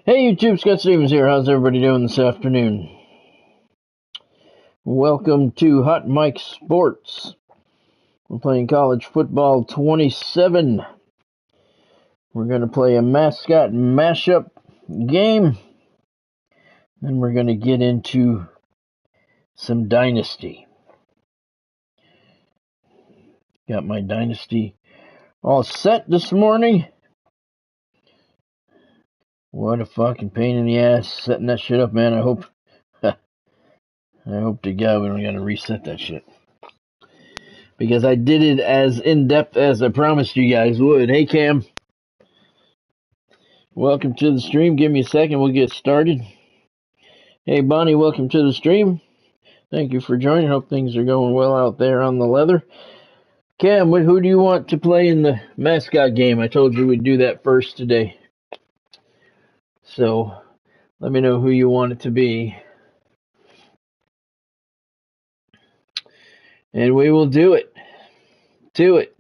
Hey YouTube, Scott Stevens here. How's everybody doing this afternoon? Welcome to Hot Mike Sports. We're playing college football 27. We're going to play a mascot mashup game. Then we're going to get into some Dynasty. Got my Dynasty all set this morning. What a fucking pain in the ass setting that shit up, man. I hope to God we don't gotta reset that shit. Because I did it as in-depth as I promised you guys would. Hey Cam. Welcome to the stream. Give me a second, we'll get started. Hey Bonnie, welcome to the stream. Thank you for joining. Hope things are going well out there on the leather. Cam, who do you want to play in the mascot game? I told you we'd do that first today. So, let me know who you want it to be. And we will do it. Do it.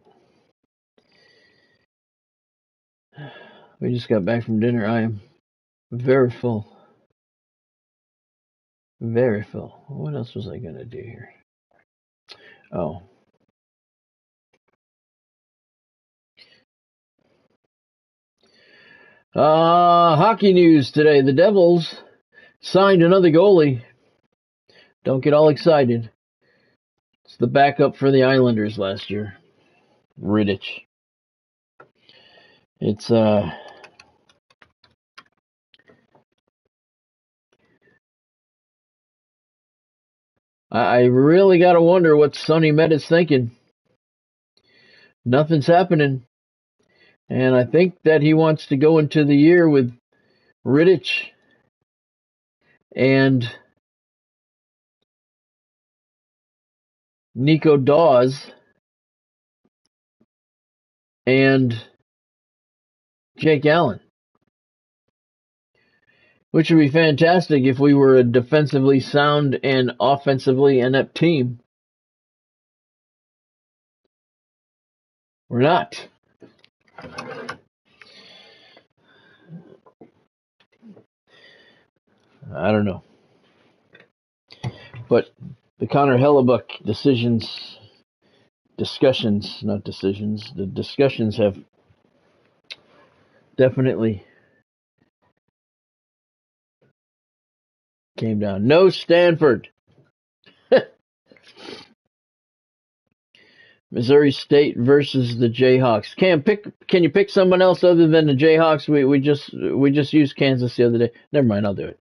We just got back from dinner. I am very full. Very full. What else was I going to do here? Oh. Hockey news today. The Devils signed another goalie. Don't get all excited. It's the backup for the Islanders last year. Rittich. It's, I really got to wonder what Sonny Met is thinking. Nothing's happening. And I think that he wants to go into the year with Rittich and Nico Dawes and Jake Allen. Which would be fantastic if we were a defensively sound and offensively inept team. We're not. I don't know. But the Connor Hellebuck the discussions have definitely came down. No Stanford. Missouri State versus the Jayhawks. Can you pick someone else other than the Jayhawks? We just used Kansas the other day. Never mind, I'll do it.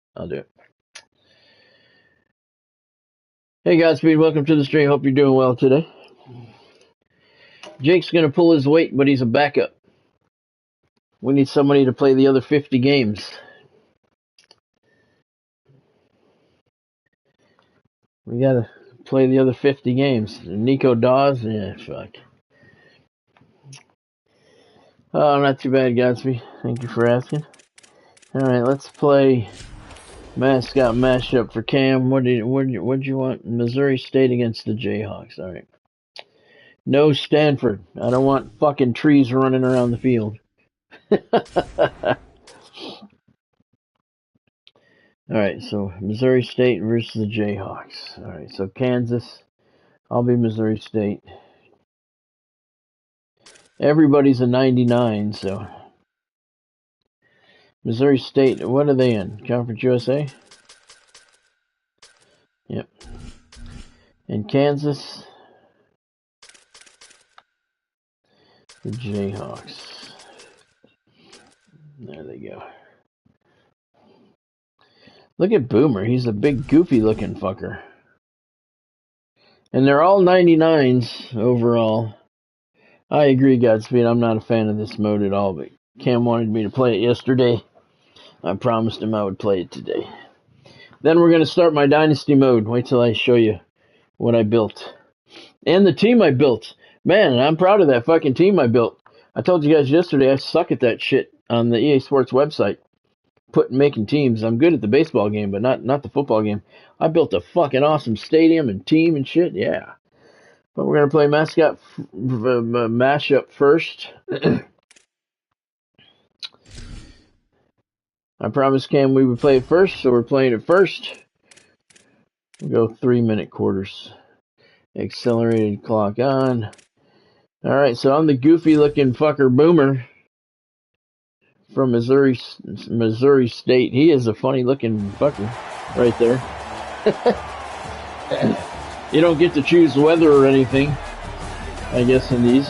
Hey Godspeed, welcome to the stream. Hope you're doing well today. Jake's gonna pull his weight, but he's a backup. We need somebody to play the other 50 games. We gotta play the other 50 games. Nico Dawes, yeah, fuck. Oh, not too bad, Godspeed. Thank you for asking. All right, let's play mascot mashup for Cam. What do you want? Missouri State against the Jayhawks. All right. No Stanford. I don't want fucking trees running around the field. All right, so Missouri State versus the Jayhawks. All right, so Kansas. I'll be Missouri State. Everybody's a 99, so. Missouri State, what are they in? Conference USA? Yep. And Kansas, the Jayhawks. There they go. Look at Boomer. He's a big, goofy-looking fucker. And they're all 99s overall. I agree, Godspeed. I'm not a fan of this mode at all, but Cam wanted me to play it yesterday. I promised him I would play it today. Then we're going to start my Dynasty mode. Wait till I show you what I built. And the team I built. Man, I'm proud of that fucking team I built. I told you guys yesterday I suck at that shit on the EA Sports website. Making teams. I'm good at the baseball game, but not the football game. I built a fucking awesome stadium and team and shit. Yeah. But we're going to play mascot mashup first. I promised Cam we would play it first, so we're playing it first. We'll go 3-minute quarters. Accelerated clock on. Alright, so I'm the goofy looking fucker Boomer from Missouri State. He is a funny looking fucker right there. You don't get to choose weather or anything, I guess, in these.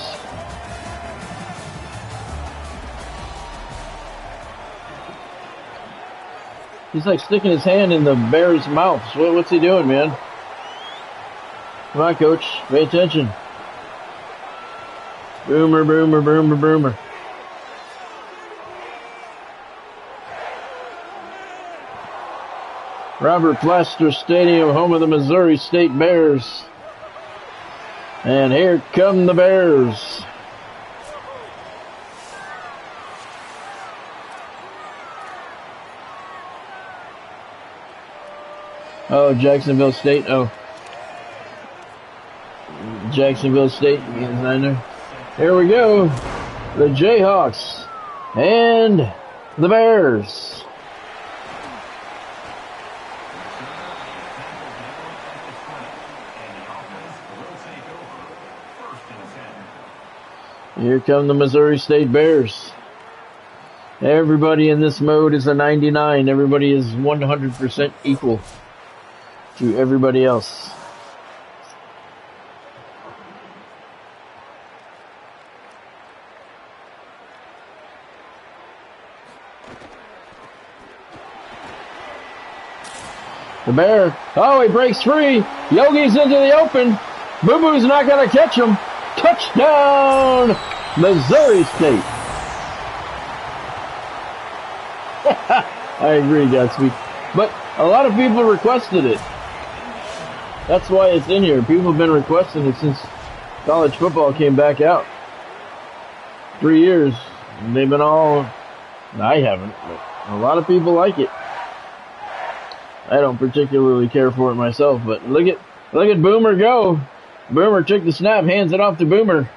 He's like sticking his hand in the bear's mouth. What's he doing, man? Come on, coach. Pay attention. Boomer, boomer, boomer, boomer. Robert Plaster Stadium, home of the Missouri State Bears. And here come the Bears. Oh, Jacksonville State. Oh. Jacksonville State. Here we go. The Jayhawks and the Bears. Here come the Missouri State Bears. Everybody in this mode is a 99. Everybody is 100% equal to everybody else. The Bear, oh, he breaks free. Yogi's into the open. Boo Boo's not going to catch him. Touchdown, Missouri State. I agree, Godspeed. But a lot of people requested it. That's why it's in here. People have been requesting it since college football came back out. 3 years. And they've been all... I haven't, but a lot of people like it. I don't particularly care for it myself, but look at Boomer go. Boomer took the snap, hands it off to Boomer.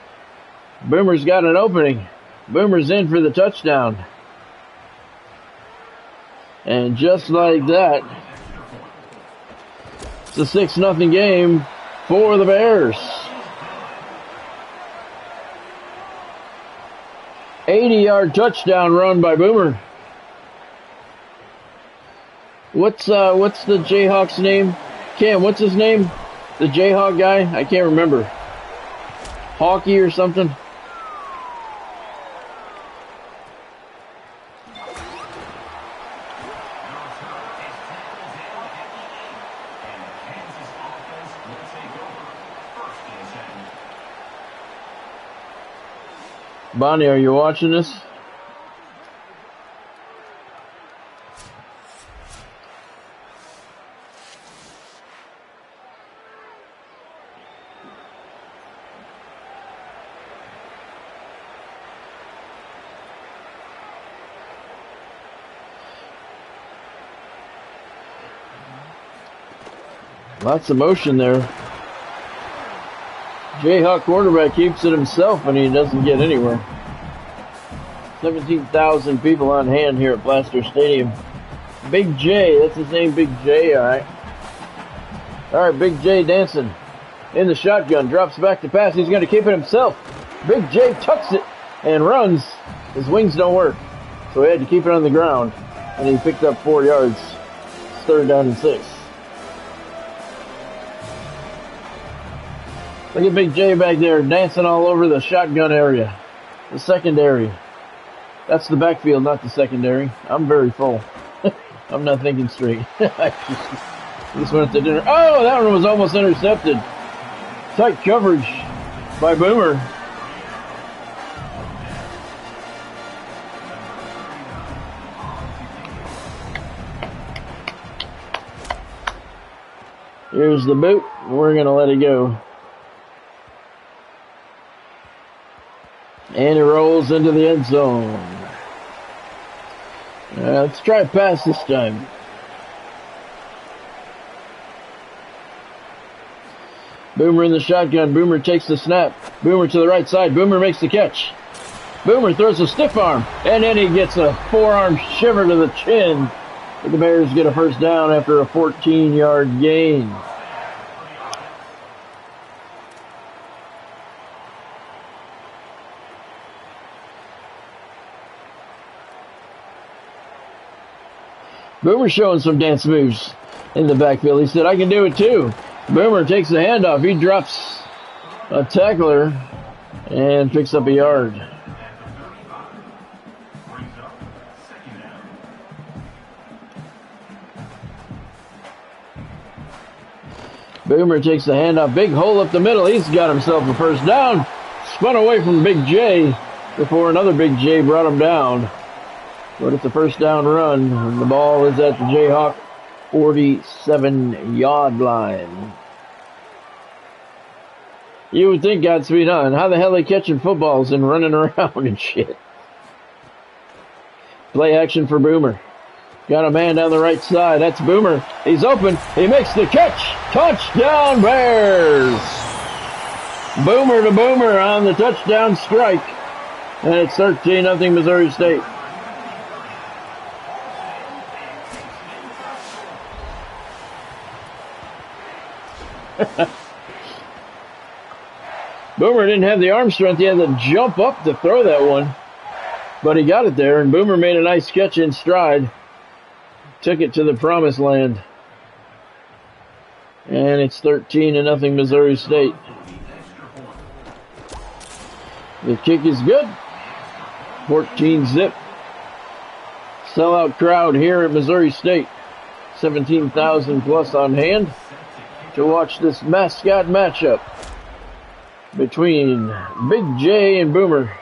Boomer's got an opening. Boomer's in for the touchdown. And just like that, it's a 6-0 game for the Bears. 80-yard touchdown run by Boomer. What's the Jayhawks name? Cam, what's his name? The Jayhawk guy? I can't remember. Hawkey or something? Bonnie, are you watching this? Lots of motion there. Jayhawk quarterback keeps it himself and he doesn't get anywhere. 17,000 people on hand here at Blaster Stadium. Big J, that's his name, Big J, alright. Alright, Big J dancing in the shotgun, drops back to pass, he's going to keep it himself. Big J tucks it and runs. His wings don't work, so he had to keep it on the ground, and he picked up 4 yards. It's 3rd down and 6. Look at Big J back there dancing all over the shotgun area. The secondary. That's the backfield, not the secondary. I'm very full. I'm not thinking straight. I just went to dinner. Oh, that one was almost intercepted. Tight coverage by Boomer. Here's the boot. We're going to let it go. And it rolls into the end zone. Let's try a pass this time. Boomer in the shotgun. Boomer takes the snap. Boomer to the right side. Boomer makes the catch. Boomer throws a stiff arm, and then he gets a forearm shiver to the chin. But the Bears get a first down after a 14-yard gain. Boomer showing some dance moves in the backfield. He said, I can do it too. Boomer takes the handoff. He drops a tackler and picks up a yard. Boomer takes the handoff. Big hole up the middle. He's got himself a first down. Spun away from Big J before another Big J brought him down. But it's a first down run. And the ball is at the Jayhawk 47-yard line. You would think Godspeed on. How the hell are they catching footballs and running around and shit? Play action for Boomer. Got a man down the right side. That's Boomer. He's open. He makes the catch. Touchdown Bears. Boomer to Boomer on the touchdown strike. And it's 13-0 Missouri State. Boomer didn't have the arm strength. He had to jump up to throw that one. But he got it there, and Boomer made a nice catch in stride. Took it to the promised land. And it's 13-0 Missouri State. The kick is good. 14-zip. Sellout crowd here at Missouri State. 17,000 plus on hand to watch this mascot matchup between Big J and Boomer.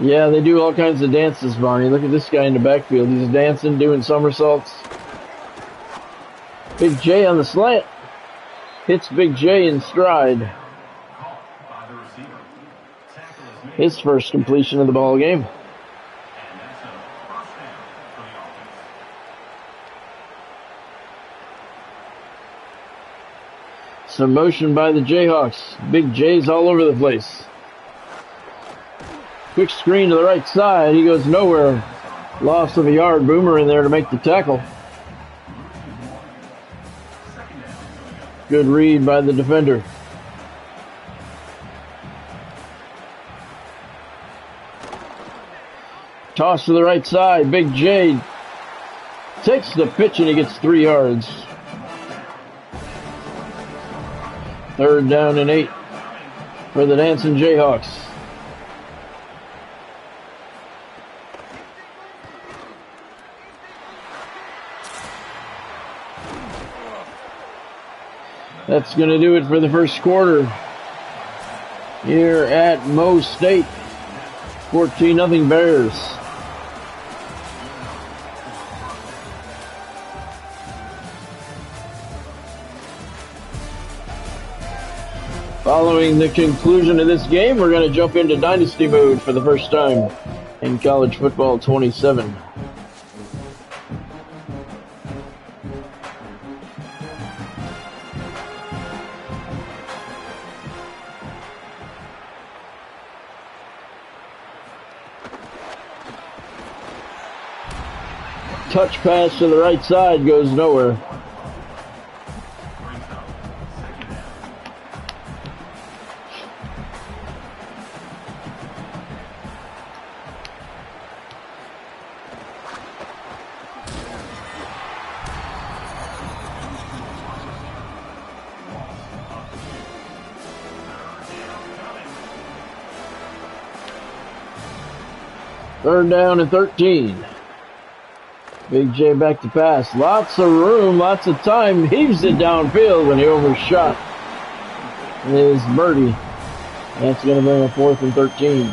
Yeah, they do all kinds of dances, Barney. Look at this guy in the backfield. He's dancing, doing somersaults. Big J on the slant. Hits Big J in stride. His first completion of the ball game. Some motion by the Jayhawks. Big J's all over the place. Quick screen to the right side. He goes nowhere. Loss of a yard. Boomer in there to make the tackle. Good read by the defender. Toss to the right side. Big J takes the pitch and he gets 3 yards. 3rd down and 8 for the Dancing Jayhawks. That's going to do it for the first quarter here at Mo State. 14-0 Bears. Following the conclusion of this game, we're going to jump into Dynasty mode for the first time in college football 27. Touch pass to the right side goes nowhere. Third down and 13. Big J back to pass. Lots of room, lots of time. Heaves it downfield and he overshot his birdie. That's going to bring a 4th and 13.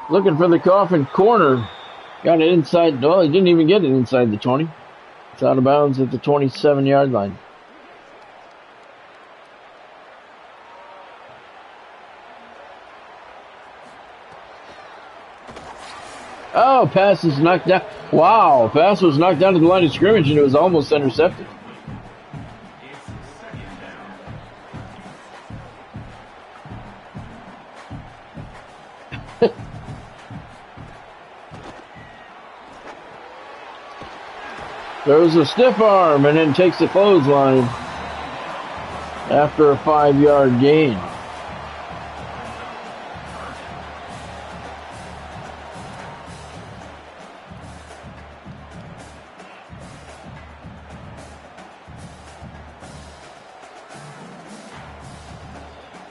Looking for the coffin corner. Got it inside. Well, he didn't even get it inside the 20. It's out of bounds at the 27-yard line. Oh, pass is knocked down. Wow, pass was knocked down to the line of scrimmage and it was almost intercepted. Throws a stiff arm and then takes the clothesline after a 5-yard gain.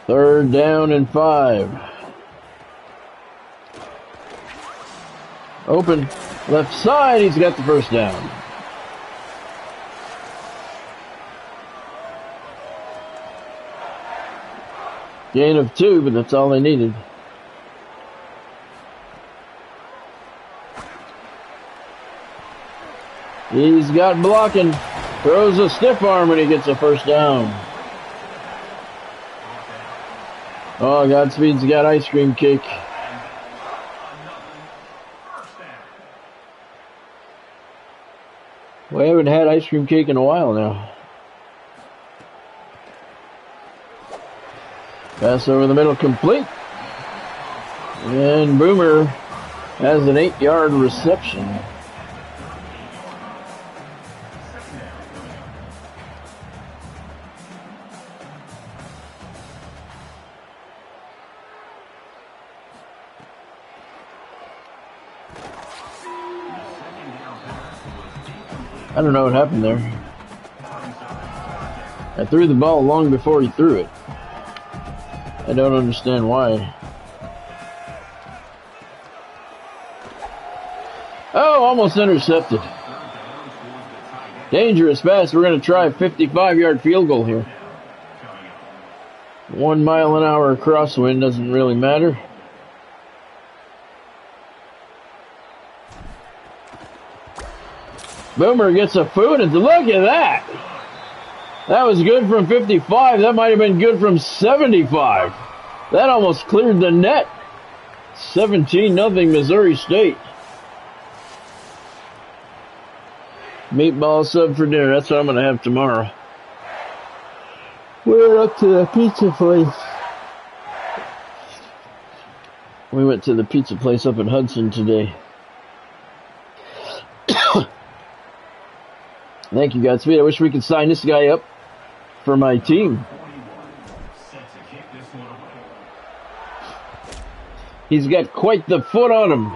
Third down and 5. Open left side, he's got the first down. Gain of 2, but that's all they needed. He's got blocking. Throws a stiff arm and he gets a first down. Oh, Godspeed's got ice cream cake. We haven't had ice cream cake in a while now. Pass over the middle complete. And Boomer has an 8-yard reception. I don't know what happened there. I threw the ball long before he threw it. I don't understand why. Oh, almost intercepted. Dangerous pass. We're going to try a 55-yard field goal here. 1 mile an hour crosswind doesn't really matter. Boomer gets a foot, and look at that. That was good from 55. That might have been good from 75. That almost cleared the net. 17-0 Missouri State. Meatball sub for dinner. That's what I'm going to have tomorrow. We're up to the pizza place. We went to the pizza place up in Hudson today. Thank you, Godspeed. I wish we could sign this guy up for my team. He's got quite the foot on him.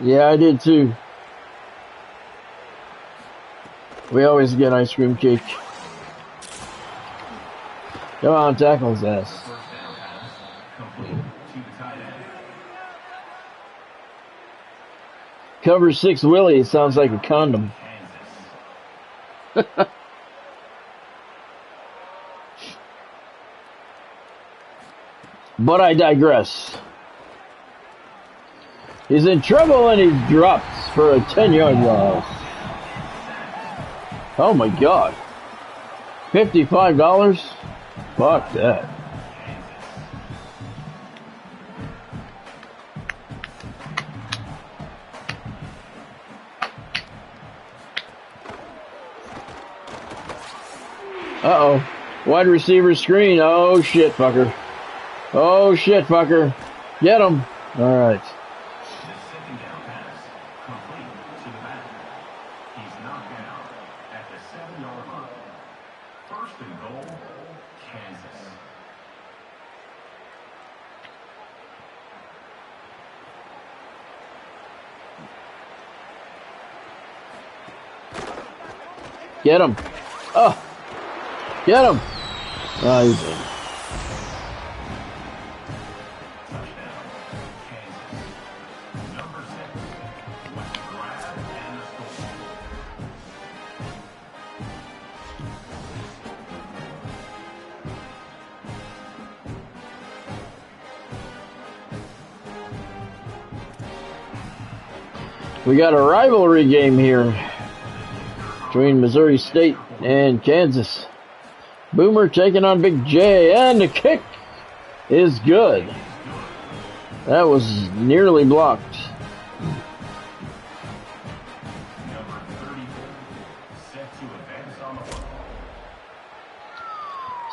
Yeah, I did too. We always get ice cream cake. Come on, tackle his ass. Cover 6 Willie sounds like a condom. But I digress. He's in trouble and he drops for a 10-yard loss. Oh my God. $55? Fuck that. Uh-oh. Wide receiver screen. Oh shit, fucker. Oh shit, fucker. Get him. All right. Get him. Oh. Get him. Oh, he's in. We got a rivalry game here between Missouri State and Kansas. Boomer taking on Big J, and the kick is good. That was nearly blocked.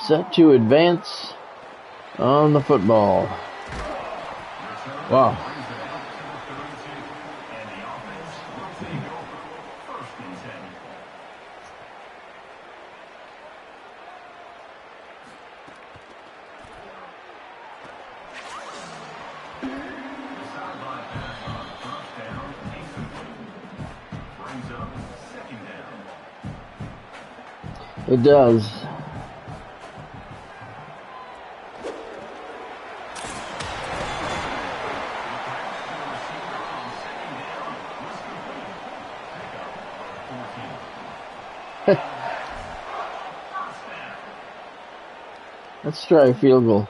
Set to advance on the football. Wow. It does. Let's try a field goal.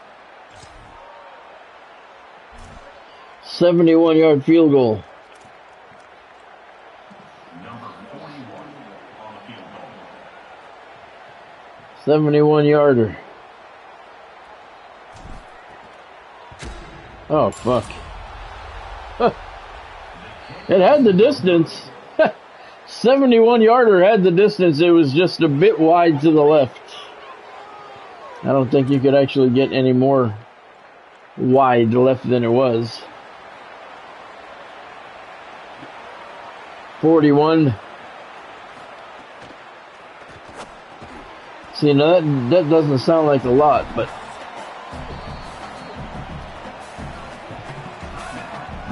71-yard field goal. 71-yarder. Oh, fuck. It had the distance. 71-yarder had the distance. It was just a bit wide to the left. I don't think you could actually get any more wide left than it was. 41. See, now that doesn't sound like a lot, but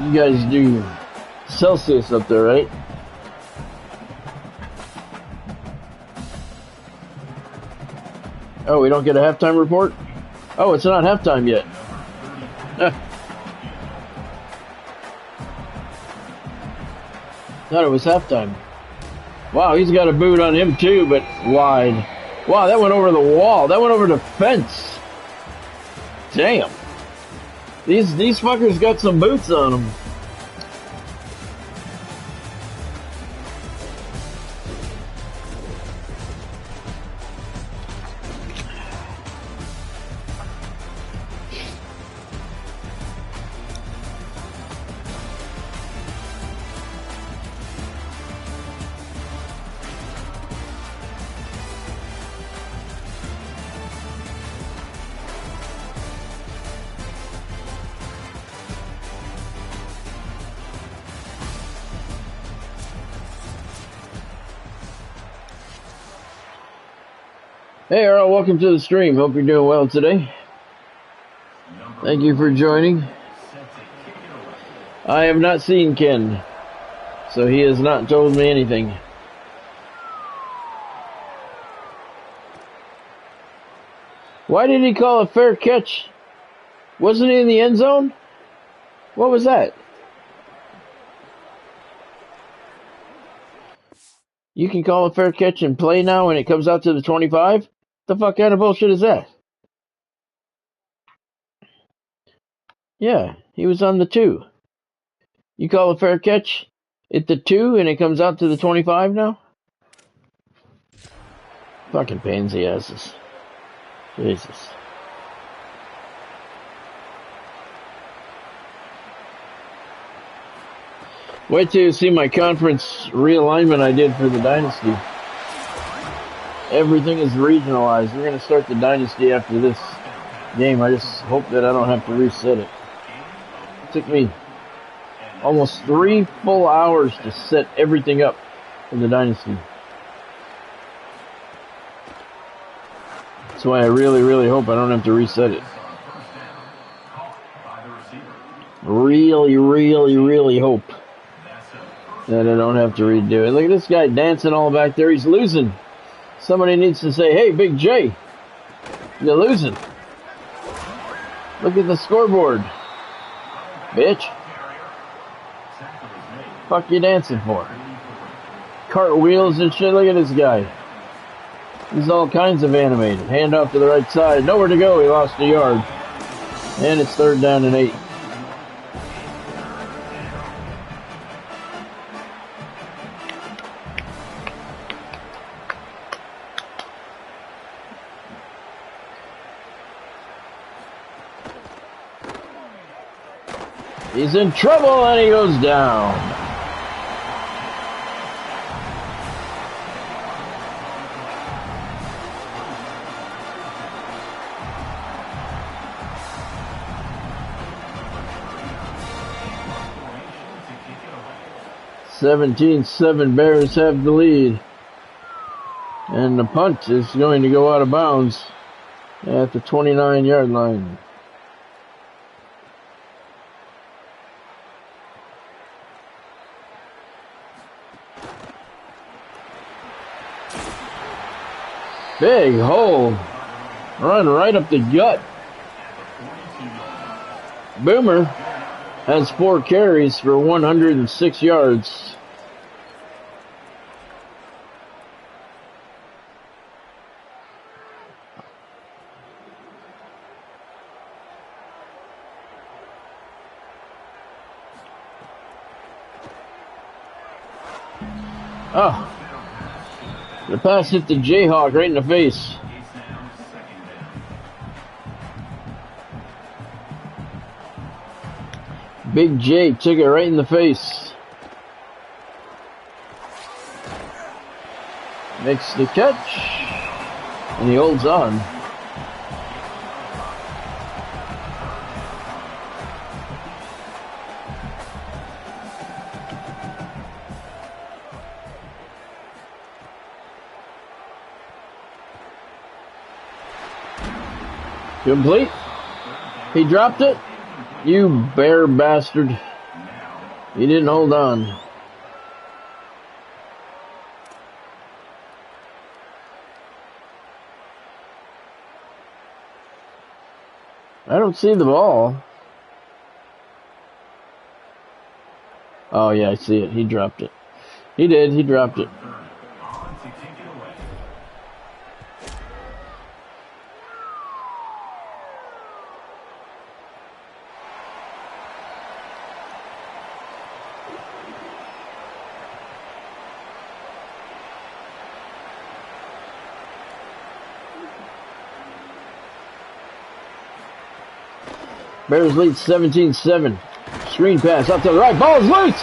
you guys do Celsius up there, right? Oh, we don't get a halftime report? Oh, it's not halftime yet. Thought it was halftime. Wow, he's got a boot on him too, but wide. Wow, that went over the wall. That went over the fence. Damn. These fuckers got some boots on them. Hey Earl, welcome to the stream. Hope you're doing well today. Thank you for joining. I have not seen Ken, so he has not told me anything. Why did he call a fair catch? Wasn't he in the end zone? What was that? You can call a fair catch and play now when it comes out to the 25? The fuck kind of bullshit is that? Yeah, he was on the 2. You call a fair catch at the 2 and it comes out to the 25 now? Fucking pansy asses. Jesus. Wait till you see my conference realignment I did for the Dynasty. Everything is regionalized. We're going to start the Dynasty after this game. I just hope that I don't have to reset it. It took me almost 3 full hours to set everything up for the Dynasty. That's why I really, really hope I don't have to reset it. Really, really, really hope that I don't have to redo it. Look at this guy dancing all back there. He's losing. Somebody needs to say, hey, Big J, you're losing. Look at the scoreboard. Bitch. Fuck you dancing for? Cartwheels and shit. Look at this guy. He's all kinds of animated. Hand off to the right side. Nowhere to go. He lost a yard. And it's 3rd down and 8. He's in trouble and he goes down. (17-7) Bears have the lead. And the punt is going to go out of bounds at the 29-yard line. Big hole. Run right up the gut. Boomer has 4 carries for 106 yards. Oh, the pass hit the Jayhawk right in the face. Big J took it right in the face. Makes the catch, and he holds on. Complete. He dropped it. You bear bastard. He didn't hold on. I don't see the ball. Oh, yeah, I see it. He dropped it. He did. He dropped it. Bears lead 17-7. Screen pass up to the right. Ball's loose.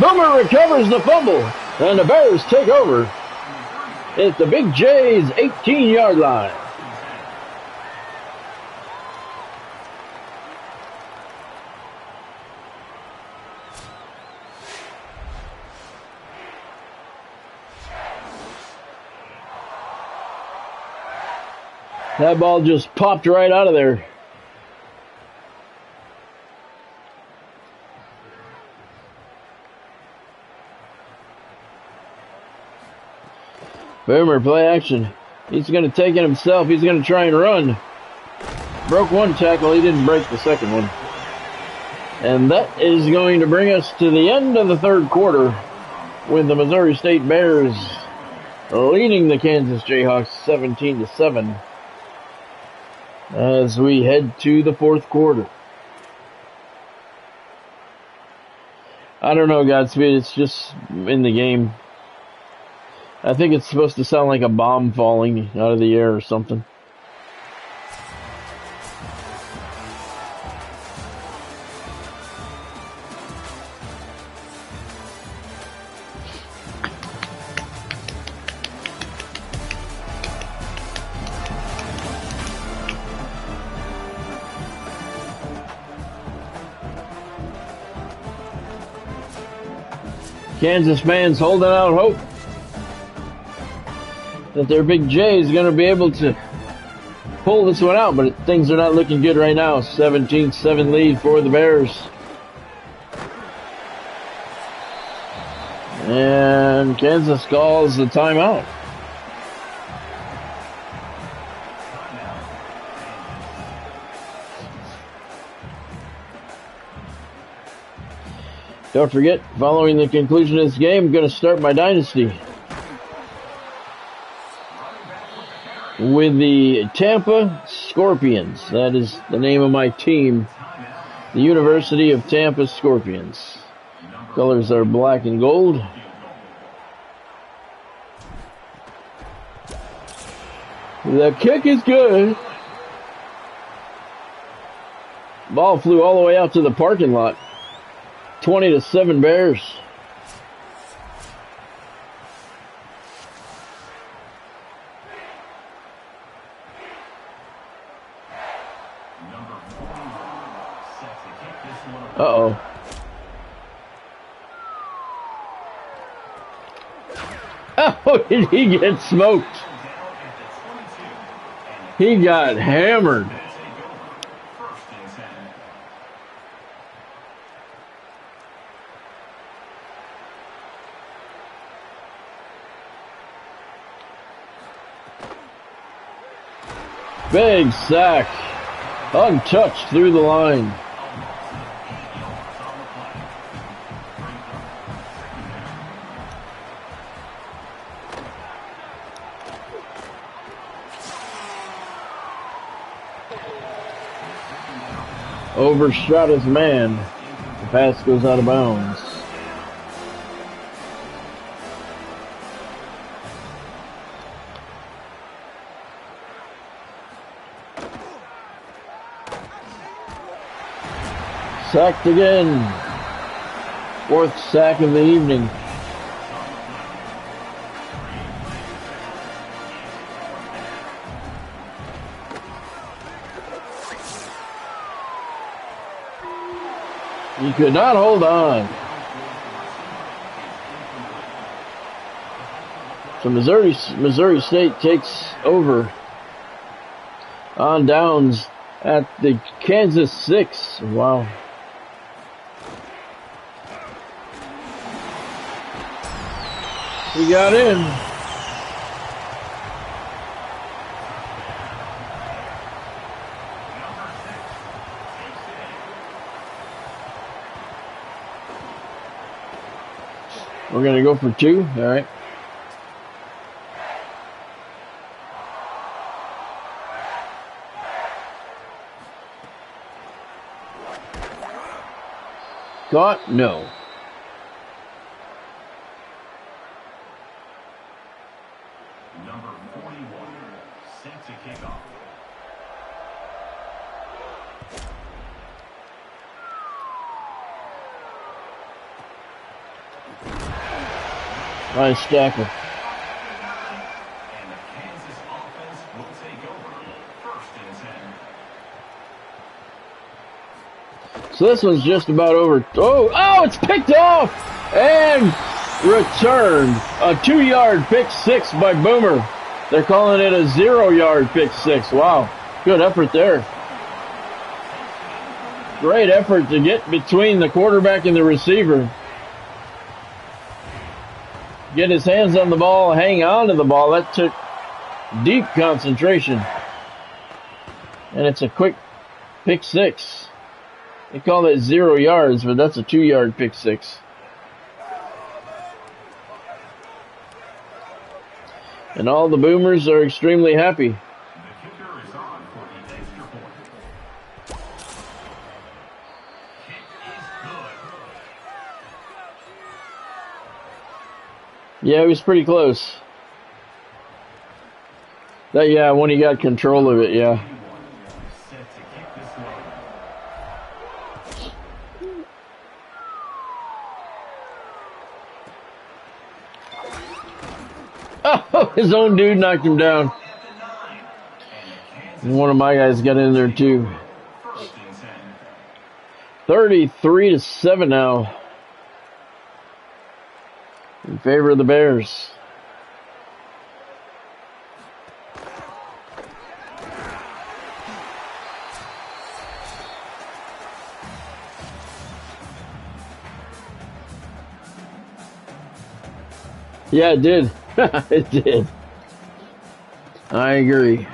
Boomer recovers the fumble. And the Bears take over at the Big J's 18-yard line. That ball just popped right out of there. Boomer, play action. He's going to take it himself. He's going to try and run. Broke one tackle. He didn't break the second one. And that is going to bring us to the end of the third quarter with the Missouri State Bears leading the Kansas Jayhawks 17-7 as we head to the fourth quarter. I don't know, Godspeed. It's just in the game. I think it's supposed to sound like a bomb falling out of the air or something. Kansas fans holding out hope that their Big J is going to be able to pull this one out, but things are not looking good right now. 17-7 lead for the Bears. And Kansas calls the timeout. Don't forget, following the conclusion of this game, I'm going to start my Dynasty with the Tampa Scorpions. That is the name of my team, the University of Tampa Scorpions. Colors are black and gold. The kick is good. Ball flew all the way out to the parking lot. 20-7 Bears. Uh-oh. Oh, did he get smoked? He got hammered. Big sack. Untouched through the line. Overshot his man. The pass goes out of bounds. Sacked again. 4th sack of the evening. He could not hold on. So Missouri State takes over on downs at the Kansas 6. Wow. He got in. We're going to go for 2. All right. Caught? No. Number 41, set to kick off. Nice tackle. And the Kansas offense will take over. 1st and 10. So this one's just about over. Oh, it's picked off and returned. A 2-yard pick 6 by Boomer. They're calling it a 0-yard pick 6. Wow, good effort there. Great effort to get between the quarterback and the receiver. Get his hands on the ball, hang on to the ball. That took deep concentration. And it's a quick pick 6. They call it 0 yards, but that's a 2-yard pick 6. And all the Boomers are extremely happy. The kicker is on for the extra point. Kick is good. Yeah, it was pretty close. Yeah, when he got control of it, yeah. Set to kick this one. Oh, his own dude knocked him down. And one of my guys got in there too. 1st and 10. 33-7 now. In favor of the Bears. Yeah, it did. It did. I agree.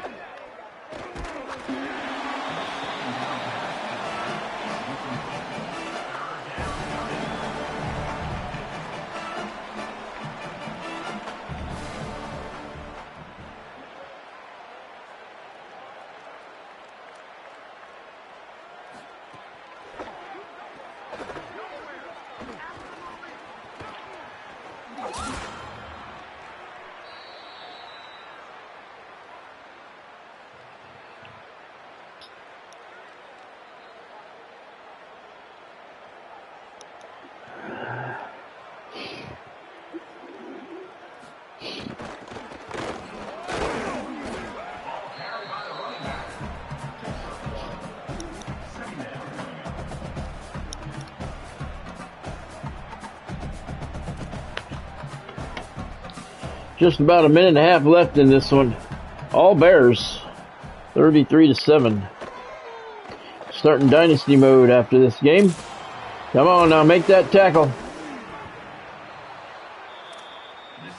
Just about a minute and a half left in this one. All Bears, 33-7. Starting Dynasty mode after this game. Come on now, make that tackle. The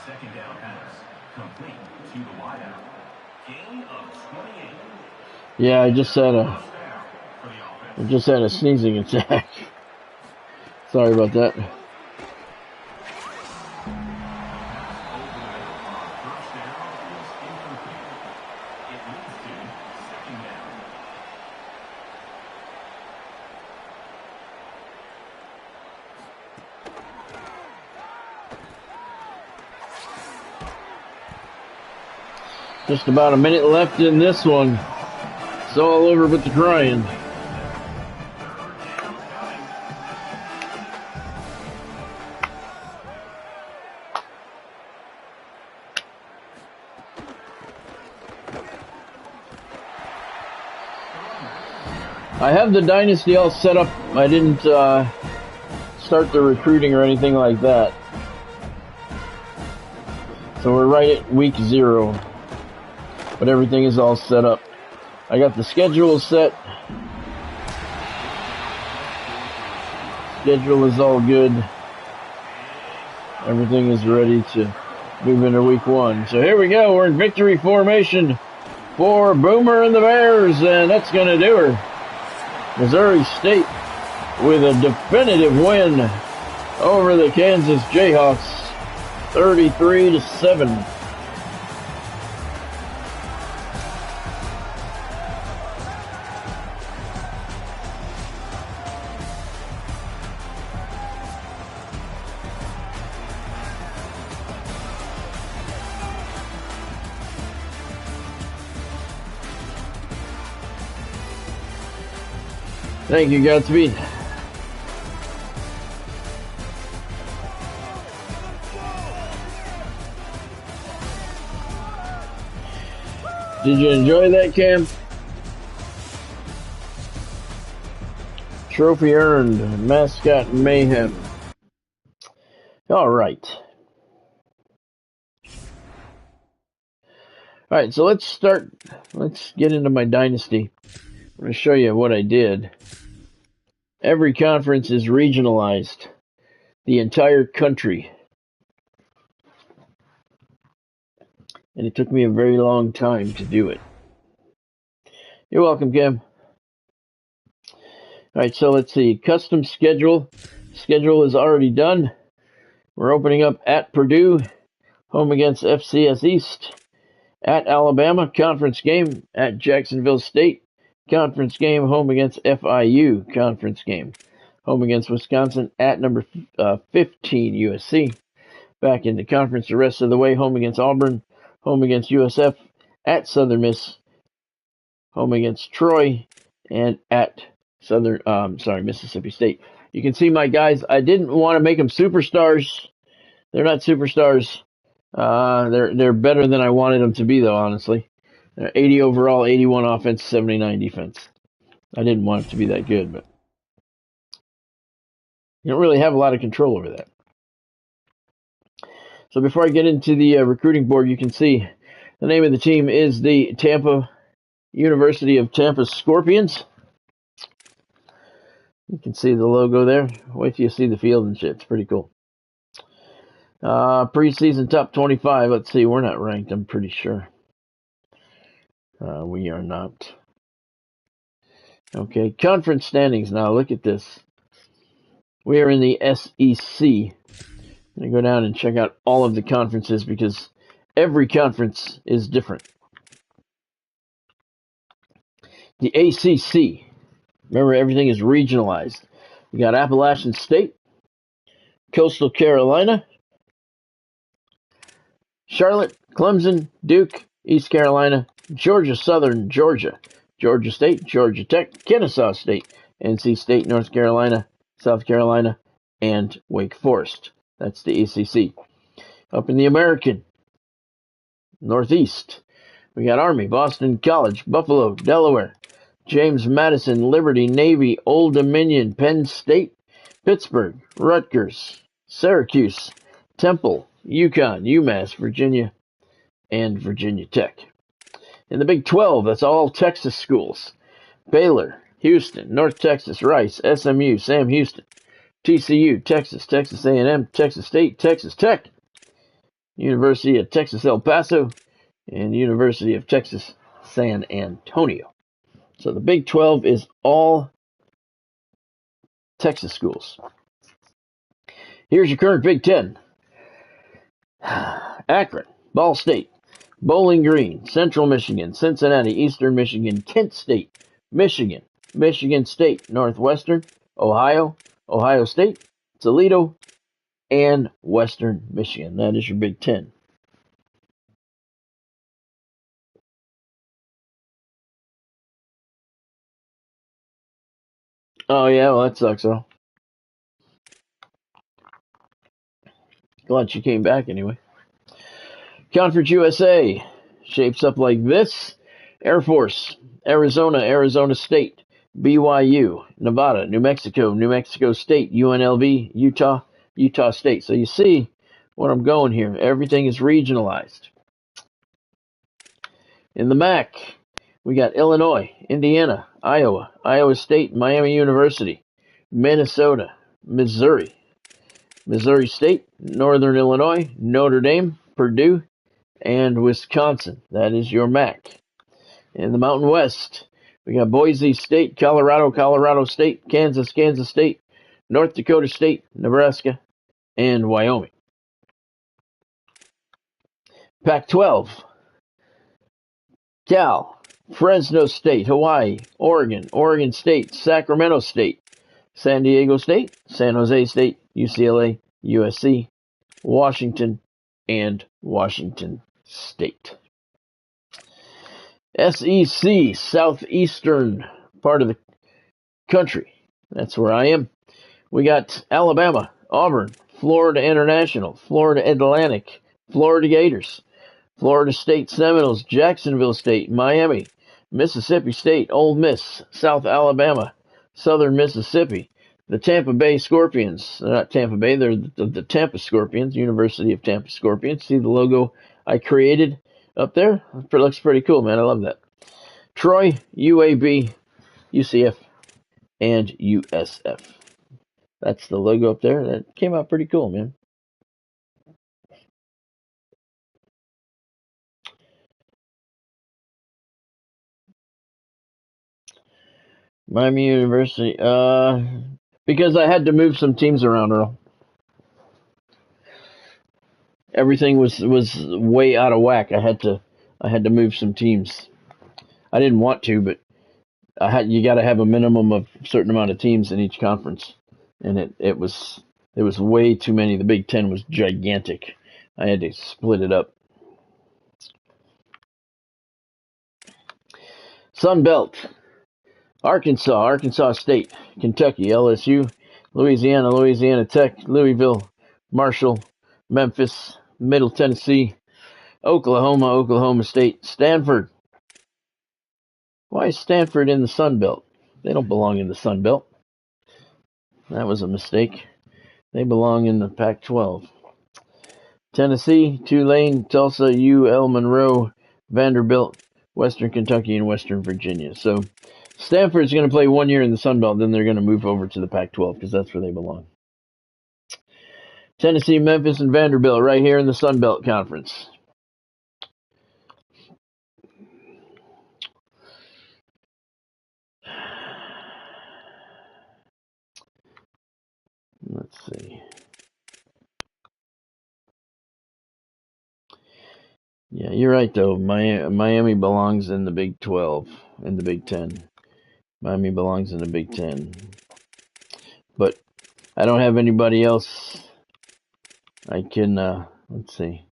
second down pass, complete to the wideout. Gain of 28. Yeah, I just had First down for the offense. a sneezing attack. Sorry about that. First down is incomplete. It leads to second down. Just about a minute left in this one. It's all over but the crying. I have the Dynasty all set up. I didn't start the recruiting or anything like that. So we're right at week 0. But everything is all set up. I got the schedule set. Schedule is all good. Everything is ready to move into week 1. So here we go. We're in victory formation for Boomer and the Bears, and that's going to do her. Missouri State with a definitive win over the Kansas Jayhawks, 33-7. Thank you, Godspeed. Did you enjoy that, Cam? Trophy earned, mascot mayhem. All right. All right, so let's get into my Dynasty. I'm going to show you what I did. Every conference is regionalized. The entire country. And it took me a very long time to do it. You're welcome, Kim. Alright, so let's see. Custom schedule. Schedule is already done. We're opening up at Purdue. Home against FCS East. At Alabama. Conference game. At Jacksonville State. Conference game, home against FIU. Conference game, home against Wisconsin. At number 15, USC. Back into conference the rest of the way. Home against Auburn. Home against USF. At Southern Miss. Home against Troy. And at Mississippi State. You can see my guys. I didn't want to make them superstars. They're not superstars. They're better than I wanted them to be, though, honestly. 80 overall, 81 offense, 79 defense. I didn't want it to be that good, but you don't really have a lot of control over that. So before I get into the recruiting board, you can see the name of the team is the University of Tampa Scorpions. You can see the logo there. Wait till you see the field and shit. It's pretty cool. Preseason top 25. Let's see. We're not ranked, I'm pretty sure. We are not. Okay, conference standings now. Look at this. We are in the SEC. I'm going to go down and check out all of the conferences because every conference is different. The ACC. Remember, everything is regionalized. We got Appalachian State, Coastal Carolina, Charlotte, Clemson, Duke, East Carolina, Georgia Southern, Georgia State, Georgia Tech, Kennesaw State, NC State, North Carolina, South Carolina, and Wake Forest. That's the ACC. Up in the American Northeast, we got Army, Boston College, Buffalo, Delaware, James Madison, Liberty, Navy, Old Dominion, Penn State, Pittsburgh, Rutgers, Syracuse, Temple, UConn, UMass, Virginia, and Virginia Tech. In the Big 12, that's all Texas schools. Baylor, Houston, North Texas, Rice, SMU, Sam Houston, TCU, Texas, Texas A&M, Texas State, Texas Tech, University of Texas El Paso, and University of Texas San Antonio. So the Big 12 is all Texas schools. Here's your current Big 10. Akron, Ball State, Bowling Green, Central Michigan, Cincinnati, Eastern Michigan, Kent State, Michigan, Michigan State, Northwestern, Ohio, Ohio State, Toledo, and Western Michigan. That is your Big 10. Oh, yeah, well, that sucks, though. Glad you came back anyway. Conference USA shapes up like this. Air Force, Arizona, Arizona State, BYU, Nevada, New Mexico, New Mexico State, UNLV, Utah, Utah State. So you see where I'm going here. Everything is regionalized. In the MAC, we got Illinois, Indiana, Iowa, Iowa State, Miami University, Minnesota, Missouri, Missouri State, Northern Illinois, Notre Dame, Purdue, and Wisconsin. That is your MAC. In the Mountain West, we got Boise State, Colorado, Colorado State, Kansas, Kansas State, North Dakota State, Nebraska, and Wyoming. Pac-12, Cal, Fresno State, Hawaii, Oregon, Oregon State, Sacramento State, San Diego State, San Jose State, UCLA, USC, Washington, and Washington State. SEC, southeastern part of the country. That's where I am. We got Alabama, Auburn, Florida International, Florida Atlantic, Florida Gators, Florida State Seminoles, Jacksonville State, Miami, Mississippi State, Ole Miss, South Alabama, Southern Mississippi, the Tampa Bay Scorpions. They're not Tampa Bay, they're the Tampa Scorpions, University of Tampa Scorpions. See the logo I created up there? It looks pretty cool, man. I love that. Troy, UAB, UCF, and USF. That's the logo up there. That came out pretty cool, man. Miami University. Because I had to move some teams around, Earl. Everything was way out of whack. I had to move some teams. I didn't want to, but you got to have a minimum of a certain amount of teams in each conference, and it was way too many. The Big 10 was gigantic. I had to split it up. Sun Belt. Arkansas, Arkansas State, Kentucky, LSU, Louisiana, Louisiana Tech, Louisville, Marshall, Memphis, Middle Tennessee, Oklahoma, Oklahoma State, Stanford. Why is Stanford in the Sun Belt? They don't belong in the Sun Belt. That was a mistake. They belong in the Pac-12. Tennessee, Tulane, Tulsa, UL Monroe, Vanderbilt, Western Kentucky, and Western Virginia. So Stanford's going to play 1 year in the Sun Belt, then they're going to move over to the Pac-12 because that's where they belong. Tennessee, Memphis, and Vanderbilt right here in the Sun Belt Conference. Let's see. Yeah, you're right, though. Miami belongs in the Big 12, in the Big 10. Miami belongs in the Big 10. But I don't have anybody else I can, let's see.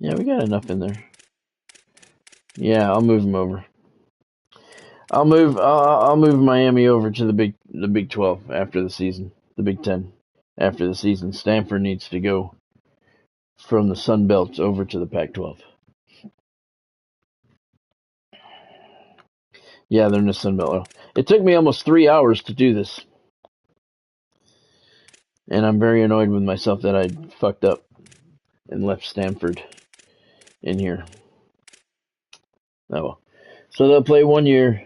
Yeah, we got enough in there. Yeah, I'll move them over. I'll move Miami over to the Big 12 after the season. The Big 10 after the season. Stanford needs to go from the Sun Belt over to the Pac-12. Yeah, they're in the Sun Belt. It took me almost 3 hours to do this. And I'm very annoyed with myself that I fucked up and left Stanford in here. Oh well. So they'll play 1 year.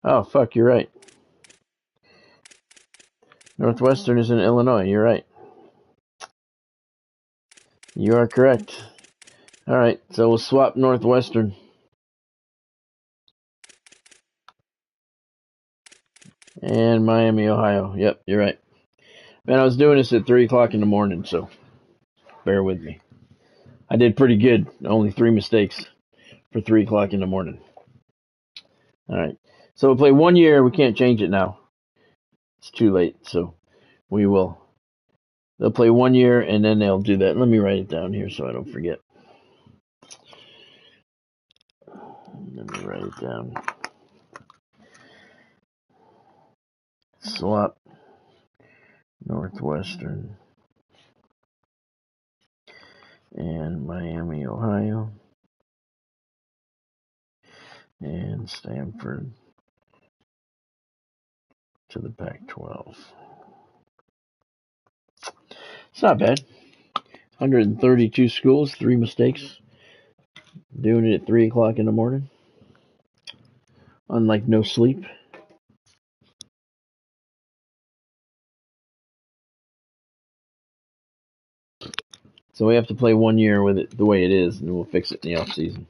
Oh, fuck, you're right. Northwestern is in Illinois. You're right. You are correct. All right, so we'll swap Northwestern. And Miami, Ohio. Yep, you're right. Man, I was doing this at 3 o'clock in the morning, so bear with me. I did pretty good. Only 3 mistakes for 3 o'clock in the morning. All right. So we'll play 1 year. We can't change it now. It's too late, so we will. They'll play 1 year, and then they'll do that. Let me write it down here so I don't forget. Let me write it down. Swap Northwestern and Miami, Ohio, and Stanford to the Pac-12. It's not bad. 132 schools, 3 mistakes. Doing it at 3 o'clock in the morning. Unlike no sleep. So we have to play 1 year with it the way it is, and we'll fix it in the off season.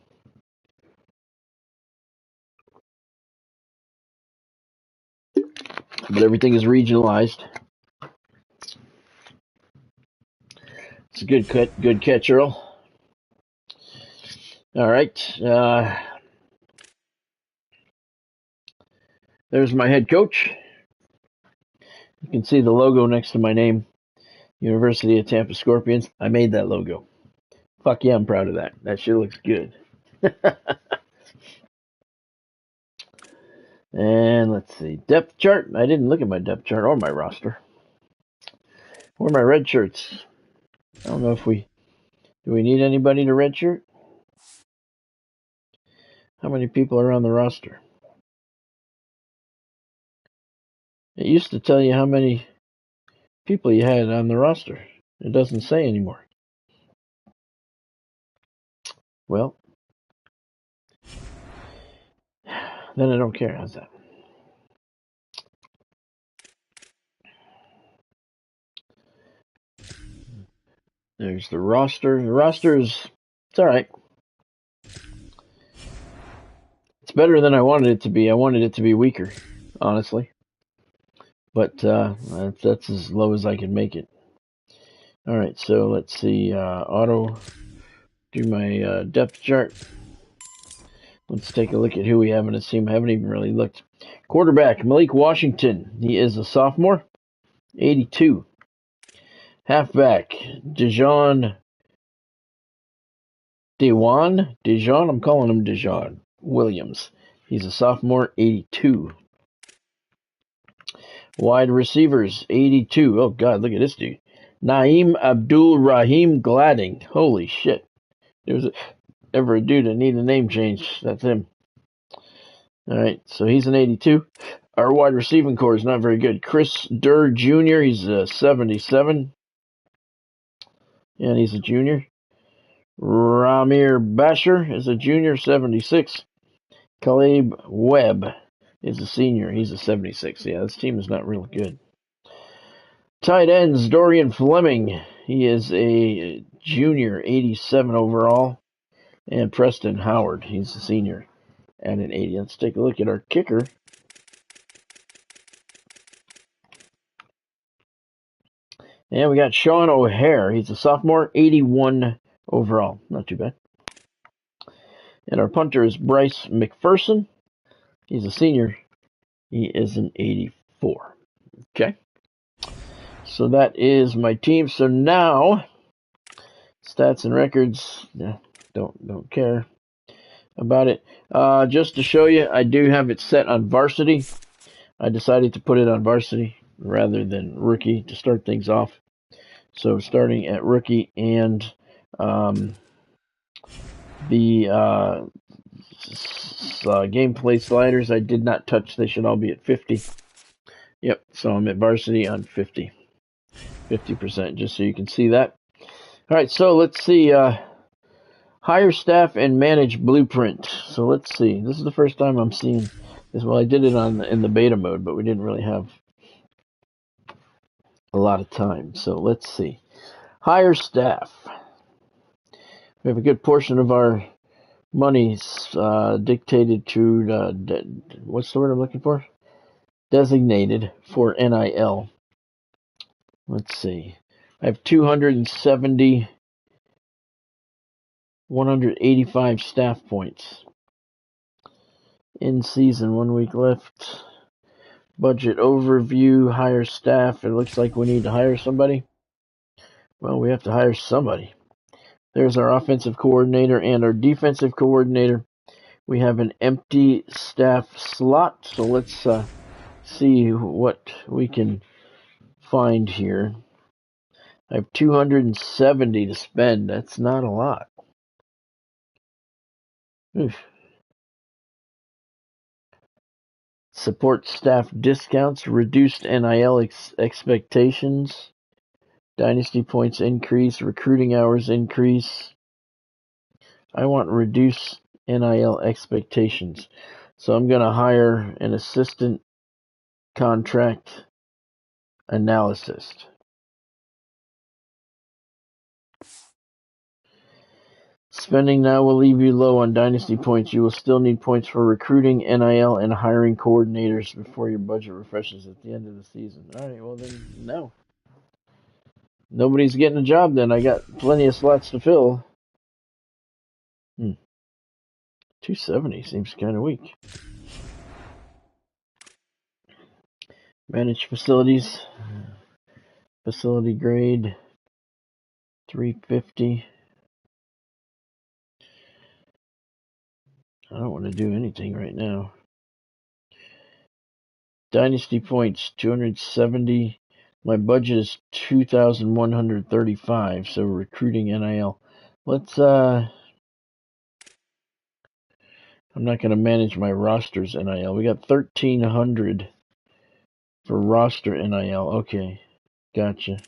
But everything is regionalized. It's a good catch, Earl. All right. There's my head coach. You can see the logo next to my name, University of Tampa Scorpions. I made that logo. Fuck yeah, I'm proud of that. That shit looks good. And let's see. Depth chart. I didn't look at my depth chart or my roster. Where are my red shirts? I don't know if do we need anybody to red shirt? How many people are on the roster? It used to tell you how many people you had on the roster. It doesn't say anymore. Well, then I don't care. How's that? There's the roster. The roster it's all right. It's better than I wanted it to be. I wanted it to be weaker, honestly. But that's as low as I can make it. All right, so let's see. Auto, do my depth chart. Let's take a look at who we have in the team. I haven't even really looked. Quarterback, Malik Washington. He is a sophomore, 82. Halfback, Dejon, I'm calling him Dejon Williams. He's a sophomore, 82. Wide receivers, 82. Oh, God, look at this dude. Naeem Abdul Rahim Gladding. Holy shit. There's ever a dude that need a name change. That's him. All right, so he's an 82. Our wide receiving core is not very good. Chris Durr Jr., he's a 77. And he's a junior. Ramir Basher is a junior, 76. Caleb Webb is a senior. He's a 76. Yeah, this team is not real good. Tight ends, Dorian Fleming. He is a junior, 87 overall. And Preston Howard. He's a senior at an 80. Let's take a look at our kicker. And we got Sean O'Hare. He's a sophomore, 81 overall. Not too bad. And our punter is Bryce McPherson. He's a senior. He is an 84. Okay. So that is my team. So now, stats and records. Don't care about it. Just to show you, I do have it set on varsity. I decided to put it on varsity rather than rookie to start things off. So starting at rookie, and the gameplay sliders I did not touch. They should all be at 50. Yep, so I'm at varsity on 50. 50%, just so you can see that. All right, so let's see. Hire staff and manage blueprint. So let's see. This is the first time I'm seeing this. Well, I did it in the beta mode, but we didn't really have a lot of time. So let's see. Hire staff. We have a good portion of our money's dictated to, what's the word I'm looking for? Designated for NIL. Let's see. I have 270, 185 staff points. In season, 1 week left. Budget overview, hire staff. It looks like we need to hire somebody. Well, we have to hire somebody. There's our offensive coordinator and our defensive coordinator. We have an empty staff slot, so let's see what we can find here. I have 270 to spend. That's not a lot. Oof. Support staff discounts, reduced NIL expectations, Dynasty points increase, recruiting hours increase. I want reduced NIL expectations. So I'm going to hire an assistant contract analyst. Spending now will leave you low on Dynasty points. You will still need points for recruiting, NIL, and hiring coordinators before your budget refreshes at the end of the season. All right, well then, no. Nobody's getting a job then. I got plenty of slots to fill. 270 seems kind of weak. Managed facilities. Facility grade. 350. I don't want to do anything right now. Dynasty points, 270. My budget is 2,135, so recruiting NIL. Let's, I'm not going to manage my roster's NIL. We got 1,300 for roster NIL. Okay, gotcha.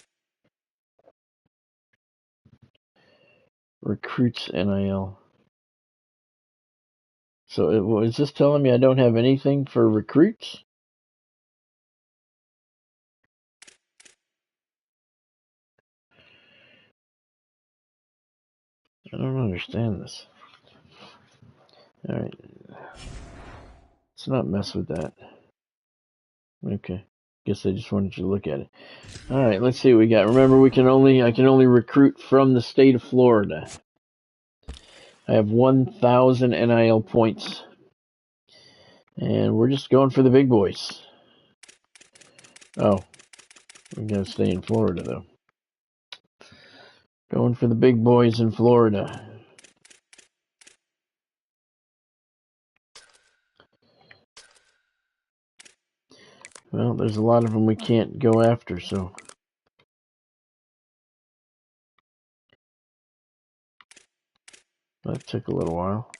Recruits NIL. So is this telling me I don't have anything for recruits? I don't understand this. All right. Let's not mess with that. Okay. Guess I just wanted you to look at it. All right, let's see what we got. Remember, I can only recruit from the state of Florida. I have 1,000 NIL points. And we're just going for the big boys. Oh, we gotta stay in Florida, though. Going for the big boys in Florida. Well, there's a lot of them we can't go after, so. That took a little while.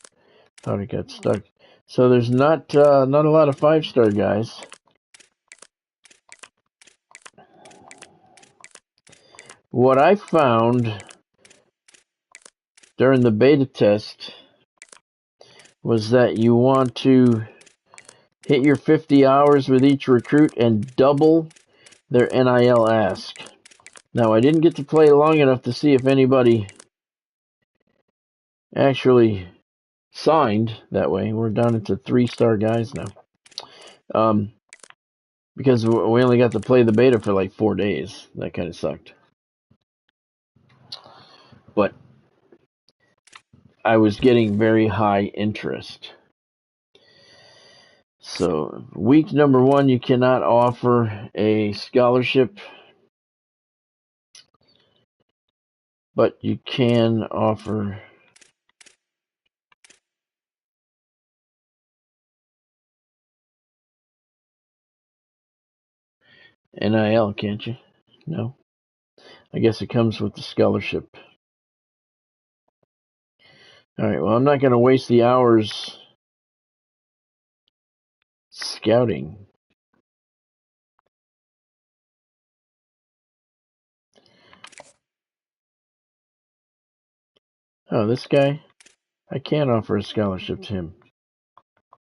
Thought it got stuck. So there's not a lot of 5-star guys. What I found during the beta test was that you want to hit your 50 hours with each recruit and double their NIL ask. Now, I didn't get to play long enough to see if anybody actually signed that way. We're down into 3-star guys now. Because we only got to play the beta for like 4 days. That kind of sucked. But I was getting very high interest. So, week number 1, you cannot offer a scholarship, but you can offer NIL, can't you? No. I guess it comes with the scholarship. All right, well, I'm not going to waste the hours scouting. Oh, this guy? I can't offer a scholarship to him.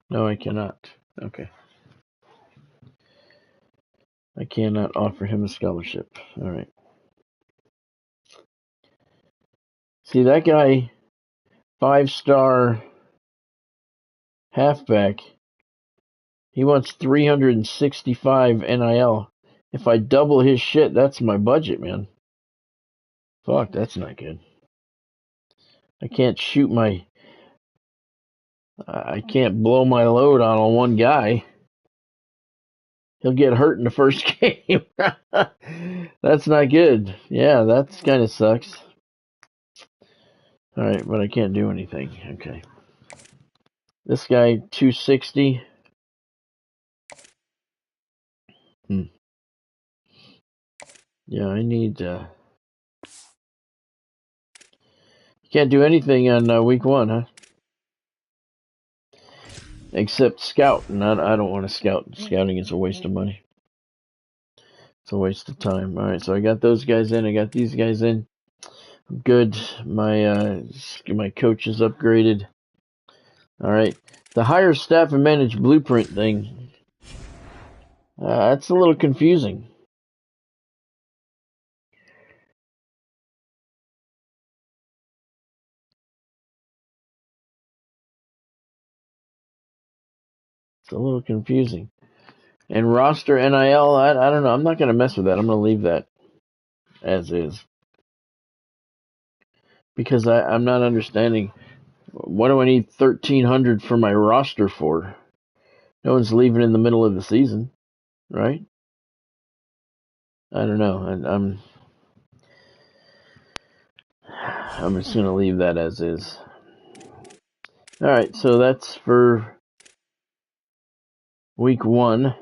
No, I cannot. Okay. I cannot offer him a scholarship. All right. See, that guy, 5-star halfback, he wants 365 NIL. If I double his shit, that's my budget, man. Fuck, that's not good. I can't I can't blow my load on one guy. He'll get hurt in the first game. That's not good. Yeah, that kind of sucks. All right, but I can't do anything. Okay. This guy, 260. Yeah, I need... You can't do anything on week 1, huh? Except scout, and I don't want to scout. Scouting is a waste of money. It's a waste of time. All right, so I got those guys in. I got these guys in. Good. My coach is upgraded. All right. The hire staff and manage blueprint thing. That's a little confusing. It's a little confusing. And roster NIL, I don't know. I'm not going to mess with that. I'm going to leave that as is. Because I'm not understanding. What do I need 1,300 for my roster for? No one's leaving in the middle of the season, right? I don't know. I'm just going to leave that as is. All right, so that's for week 1.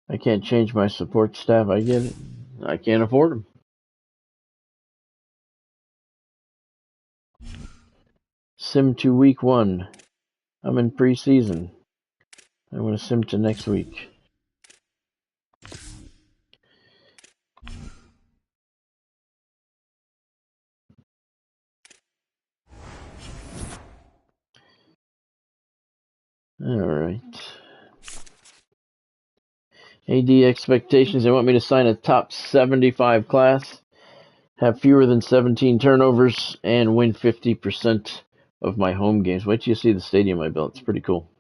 I can't change my support staff. I get it. I can't afford them. Sim to week 1. I'm in preseason. I'm going to sim to next week. All right. AD expectations. They want me to sign a top 75 class, have fewer than 17 turnovers, and win 50% of my home games. Wait till you see the stadium I built. It's pretty cool.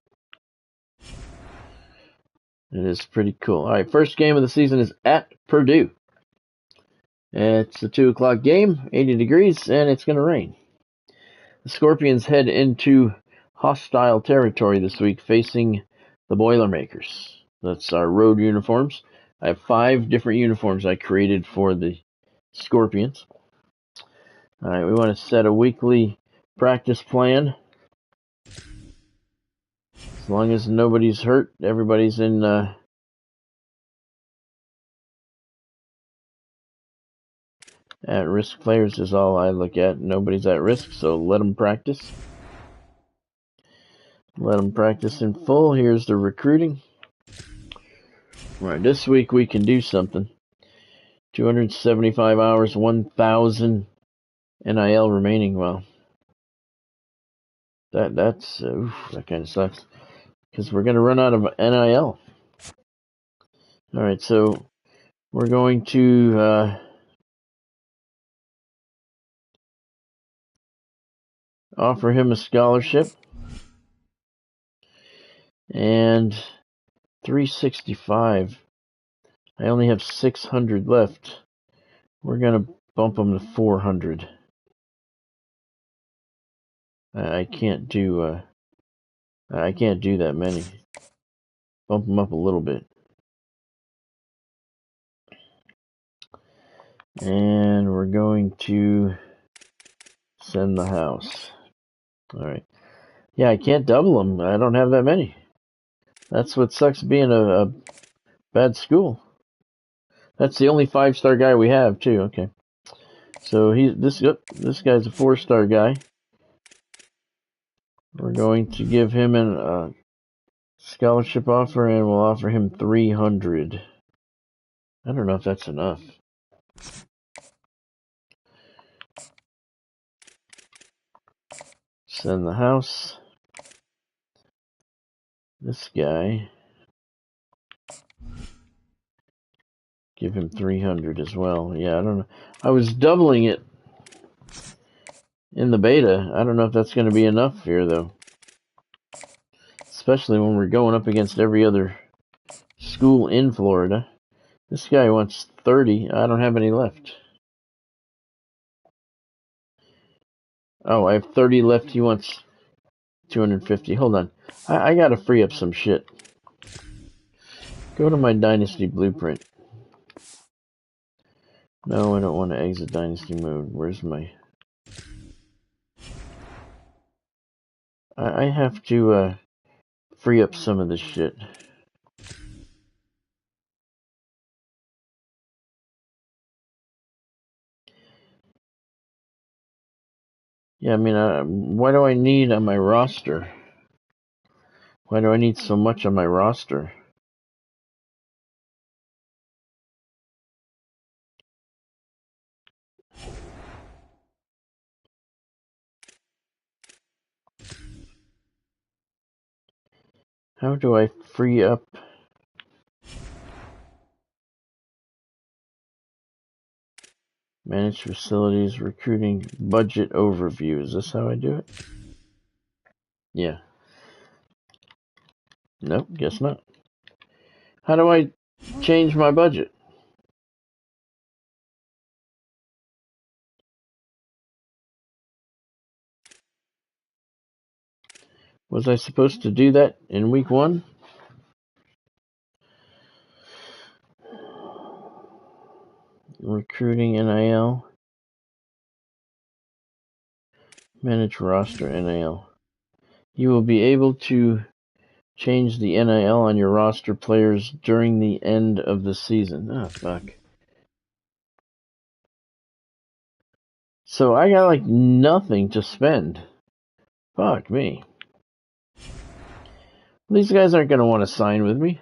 It is pretty cool. All right, first game of the season is at Purdue. It's a 2 o'clock game, 80 degrees, and it's going to rain. The Scorpions head into hostile territory this week, facing the Boilermakers. That's our road uniforms. I have 5 different uniforms I created for the Scorpions. All right, we want to set a weekly practice plan. As long as nobody's hurt, everybody's in at-risk players is all I look at. Nobody's at risk, so let them practice. Let them practice in full. Here's the recruiting. All right, this week we can do something. 275 hours, 1,000 NIL remaining. Well, that's that kind of sucks because we're going to run out of NIL. All right, so we're going to offer him a scholarship and 365. I only have 600 left. We're going to bump him to 400. I can't do that many. Bump him up a little bit. And we're going to send the house. All right. Yeah, I can't double them. I don't have that many. That's what sucks being a bad school. That's the only 5-star guy we have too. Okay. So this guy's a 4-star guy. We're going to give him a scholarship offer, and we'll offer him $300. I don't know if that's enough. Send the house. This guy. Give him 300 as well. Yeah, I don't know. I was doubling it in the beta. I don't know if that's going to be enough here, though. Especially when we're going up against every other school in Florida. This guy wants 30. I don't have any left. Oh, I have 30 left. He wants 250. Hold on. I got to free up some shit. Go to my Dynasty blueprint. No, I don't want to exit Dynasty mode. Where's my... I have to free up some of this shit. Yeah, I mean, why do I need on my roster? Why do I need so much on my roster? How do I free up? Manage facilities, recruiting, budget overview. Is this how I do it? Yeah. Nope, guess not. How do I change my budget? Was I supposed to do that in week 1? Recruiting NIL. Manage roster NIL. You will be able to change the NIL on your roster players during the end of the season. Oh, fuck. So I got like nothing to spend. Fuck me. These guys aren't going to want to sign with me.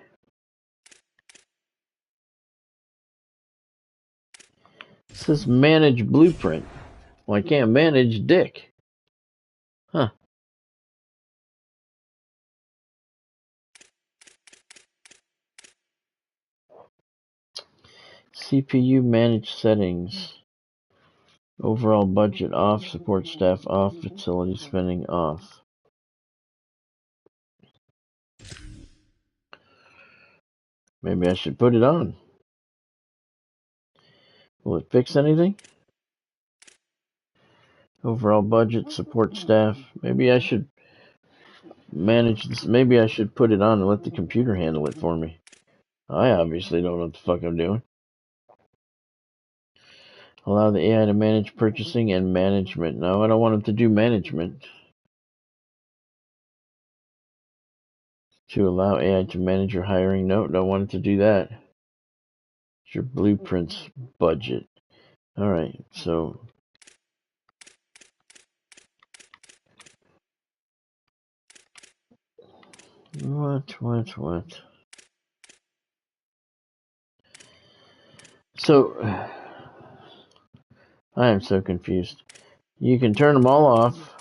It says manage blueprint. Well, I can't manage Dick. Huh. CPU manage settings. Overall budget off. Support staff off. Facility spending off. Maybe I should put it on. Will it fix anything? Overall budget, support staff. Maybe I should manage this. Maybe I should put it on and let the computer handle it for me. I obviously don't know what the fuck I'm doing. Allow the AI to manage purchasing and management. No, I don't want it to do management. To allow AI to manage your hiring. No, don't want it to do that. It's your blueprints budget. Alright, so what? So I am so confused. You can turn them all off.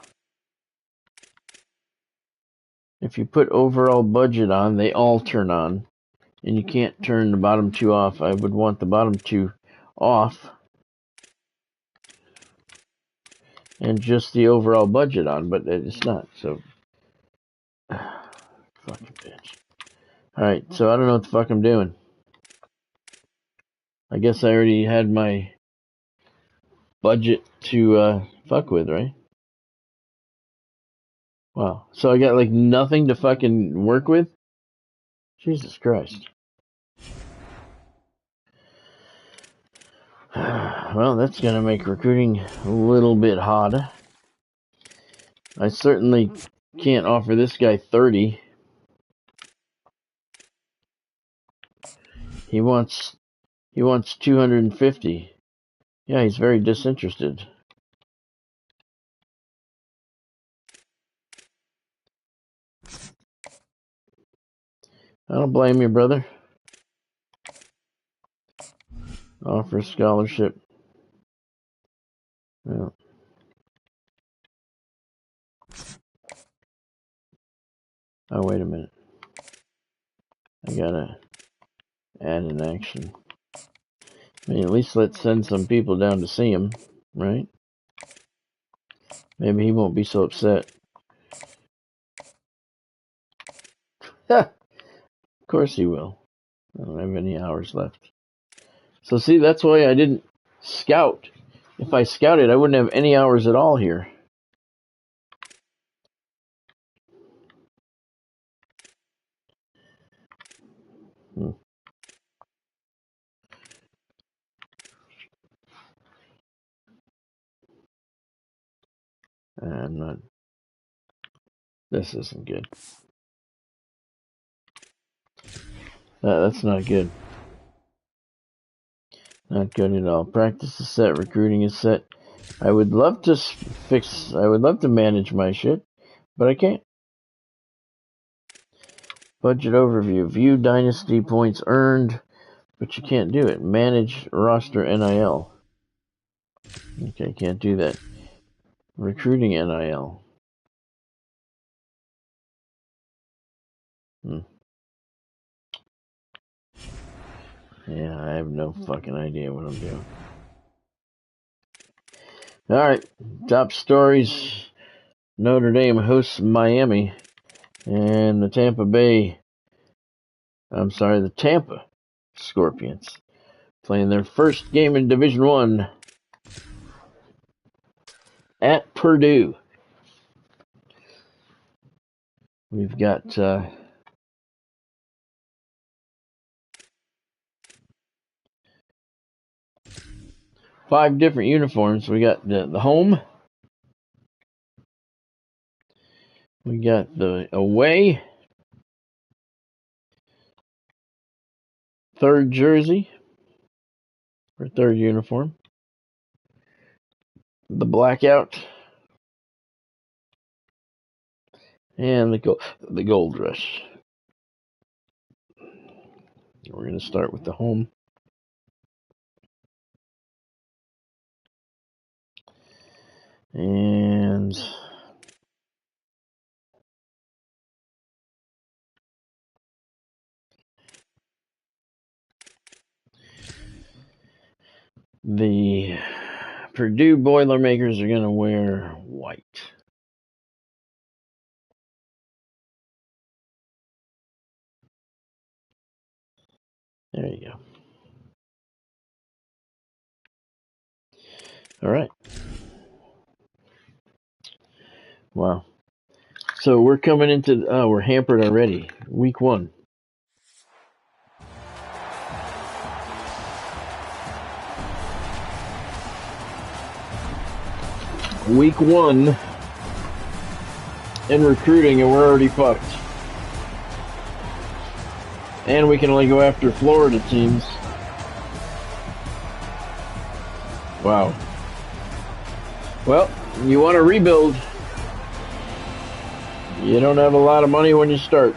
If you put overall budget on, they all turn on. And you can't turn the bottom 2 off. I would want the bottom 2 off. And just the overall budget on, but it's not, so... Fucking bitch. Alright, so I don't know what the fuck I'm doing. I guess I already had my budget to fuck with, right? Wow. So I got like nothing to fucking work with? Jesus Christ. Well, that's gonna make recruiting a little bit harder. I certainly can't offer this guy 30. He wants 250. Yeah, he's very disinterested. I don't blame you, brother. Offer scholarship. Yeah. Oh, wait a minute. I gotta add an action. I mean, at least let's send some people down to see him, right? Maybe he won't be so upset. Of course he will. I don't have any hours left. So see, that's why I didn't scout. If I scouted, I wouldn't have any hours at all here. I'm not. This isn't good. That's not good. Not good at all. Practice is set. Recruiting is set. I would love to fix. I would love to manage my shit, but I can't. Budget overview. View Dynasty points earned, but you can't do it. Manage roster NIL. Okay, can't do that. Recruiting NIL. Yeah, I have no fucking idea what I'm doing. Alright, top stories. Notre Dame hosts Miami, and the Tampa Scorpions playing their first game in Division I at Purdue. We've got 5 different uniforms. We got the home, we got the away, third jersey, or third uniform, the blackout, and the gold rush. We're going to start with the home. And the Purdue Boilermakers are going to wear white. There you go. All right. Wow. So we're coming into, we're hampered already. Week 1. Week 1 in recruiting, and we're already fucked. And we can only go after Florida teams. Wow. Well, you want to rebuild. You don't have a lot of money when you start.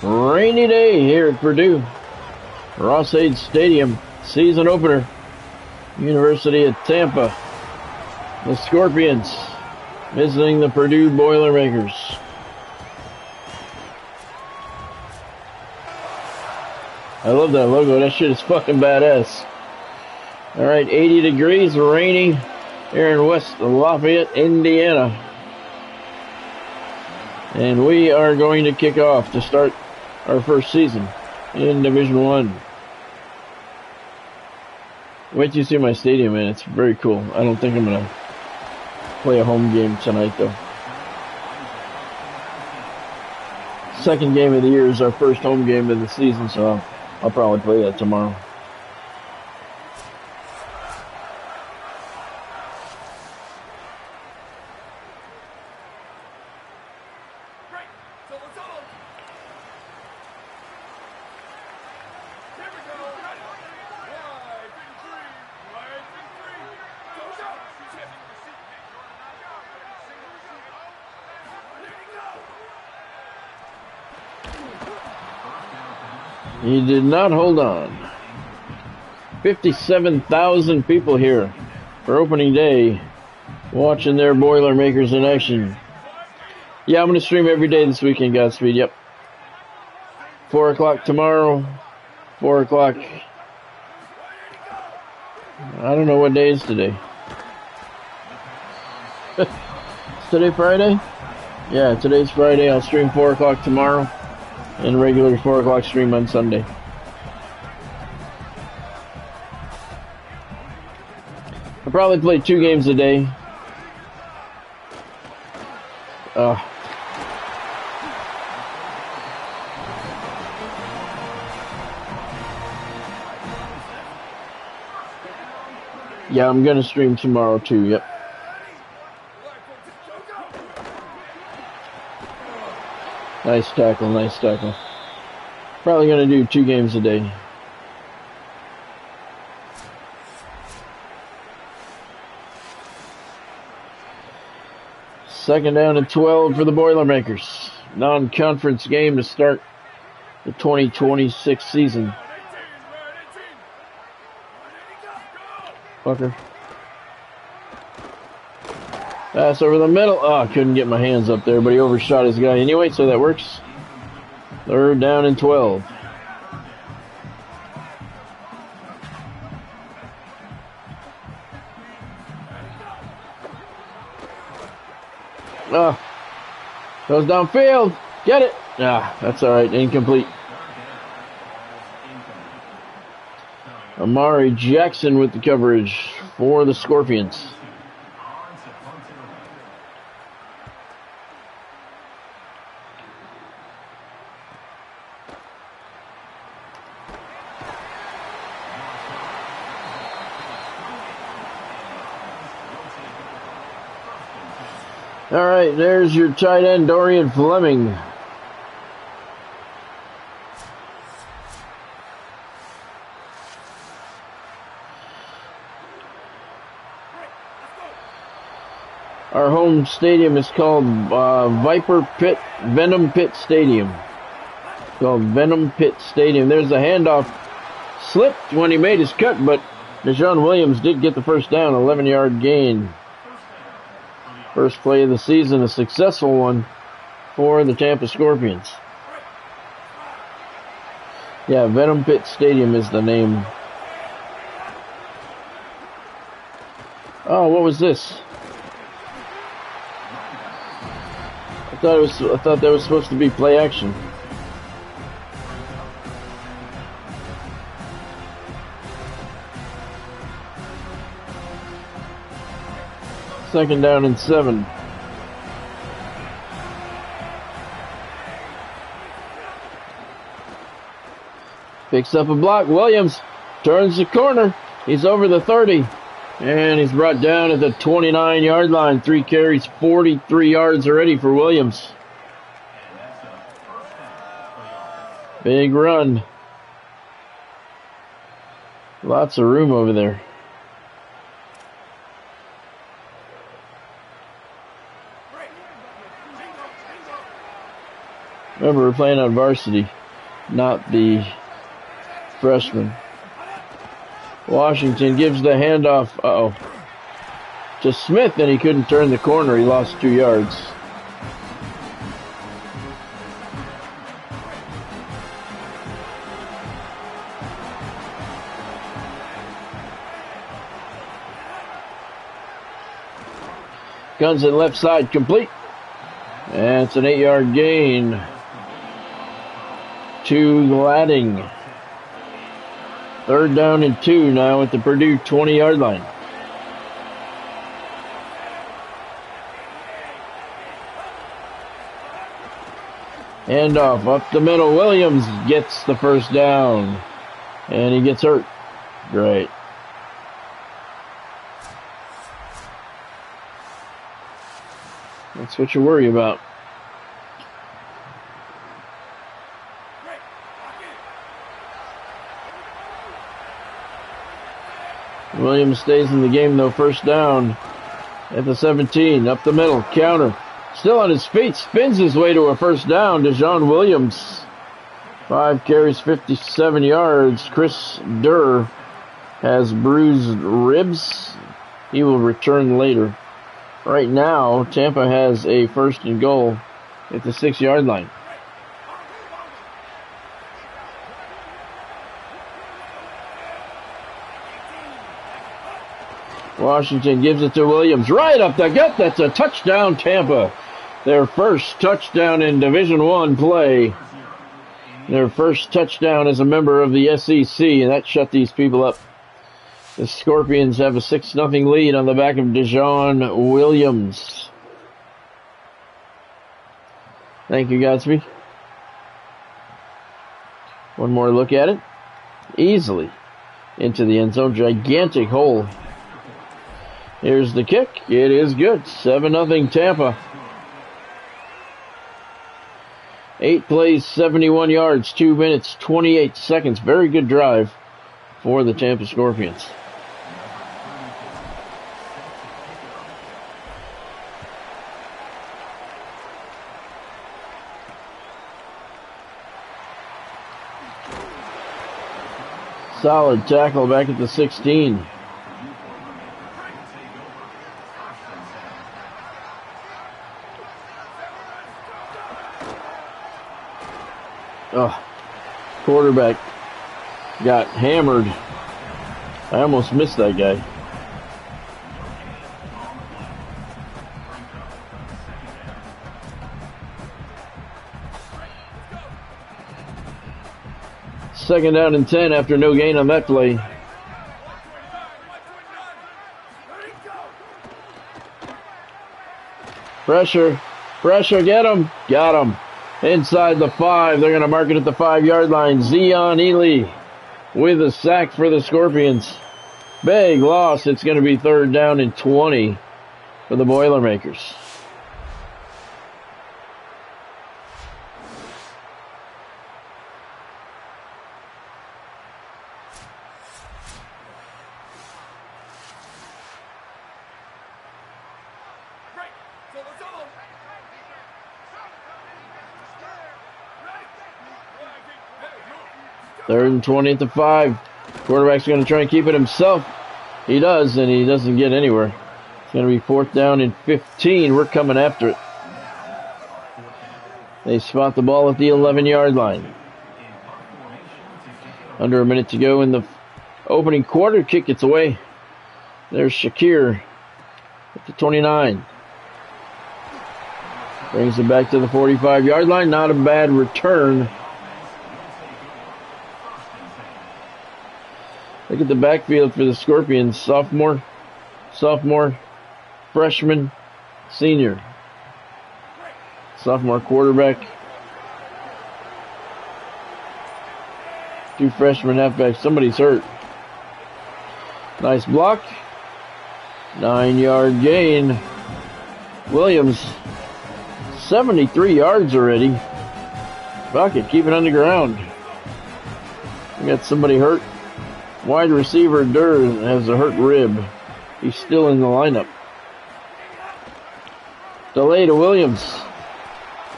Rainy day here at Purdue. Ross-Ade Stadium, season opener. University of Tampa. The Scorpions visiting the Purdue Boilermakers. I love that logo. That shit is fucking badass. Alright, 80 degrees, raining here in West Lafayette, Indiana. And we are going to kick off to start our first season in Division I. Wait till you see my stadium, man. It's very cool. I don't think I'm going to play a home game tonight, though. Second game of the year is our first home game of the season, so I'll probably play that tomorrow. He did not hold on. 57,000 people here for opening day watching their Boilermakers in action. Yeah, I'm going to stream every day this weekend, Godspeed. Yep. 4 o'clock tomorrow. 4 o'clock. I don't know what day is today. Is today Friday? Yeah, today's Friday. I'll stream 4 o'clock tomorrow and regular 4 o'clock stream on Sunday. I'll probably play 2 games a day. Yeah, I'm going to stream tomorrow too, yep. Nice tackle, nice tackle. Probably going to do 2 games a day. Second down and 12 for the Boilermakers. Non-conference game to start the 2026 season. Fucker. Pass over the middle. Oh, I couldn't get my hands up there, but he overshot his guy anyway, so that works. Third down and 12. Oh, goes downfield. Get it. Ah, that's all right. Incomplete. Amari Jackson with the coverage for the Scorpions. All right, there's your tight end, Dorian Fleming. Our home stadium is called Venom Pit Stadium. It's called Venom Pit Stadium. There's a handoff. Slipped when he made his cut, but Deshaun Williams did get the first down, 11-yard gain. First play of the season, a successful one for the Tampa Scorpions. Yeah, Venom Pit Stadium is the name. Oh, what was this? I thought that was supposed to be play action. Second down and 7. Picks up a block. Williams turns the corner. He's over the 30. And he's brought down at the 29-yard line. 3 carries, 43 yards already for Williams. Big run. Lots of room over there. Remember, we're playing on varsity, not the freshman. Washington gives the handoff, to Smith, and he couldn't turn the corner. He lost 2 yards. Guns at left side, complete. And it's an 8-yard gain to Gladding. Third down and 2 now at the Purdue 20-yard line. Handoff up the middle. Williams gets the first down. And he gets hurt. Great. That's what you worry about. Williams stays in the game, though. First down at the 17. Up the middle. Counter. Still on his feet. Spins his way to a first down. Deshaun Williams 5 carries, 57 yards. Chris Durr has bruised ribs. He will return later. Right now, Tampa has a 1st and goal at the 6-yard line. Washington gives it to Williams. Right up the gut. That's a touchdown, Tampa. Their first touchdown in Division I play. Their first touchdown as a member of the SEC, and that shut these people up. The Scorpions have a 6-0 lead on the back of Dejon Williams. Thank you, Godspeed. One more look at it. Easily into the end zone. Gigantic hole. Here's the kick. It is good. 7-0 Tampa. 8 plays, 71 yards, 2 minutes, 28 seconds. Very good drive for the Tampa Scorpions. Solid tackle back at the 16. Oh, quarterback got hammered. I almost missed that guy. Second down and 10 after no gain on that play. Pressure, get him, got him. Inside the 5, they're going to mark it at the 5-yard line. Zion Ely with a sack for the Scorpions. Big loss. It's going to be 3rd down and 20 for the Boilermakers. Third and 20 at the 5. Quarterback's going to try and keep it himself. He does, and he doesn't get anywhere. It's going to be 4th down and 15. We're coming after it. They spot the ball at the 11-yard line. Under a minute to go in the opening quarter. Kick gets away. There's Shakir at the 29. Brings it back to the 45-yard line. Not a bad return. Look at the backfield for the Scorpions. Sophomore, freshman, senior. Sophomore quarterback. 2 freshman halfbacks. Somebody's hurt. Nice block. 9-yard gain. Williams, 73 yards already. Bucket, keep it on the ground. We got somebody hurt. Wide receiver Durr has a hurt rib. He's still in the lineup. Delay to Williams.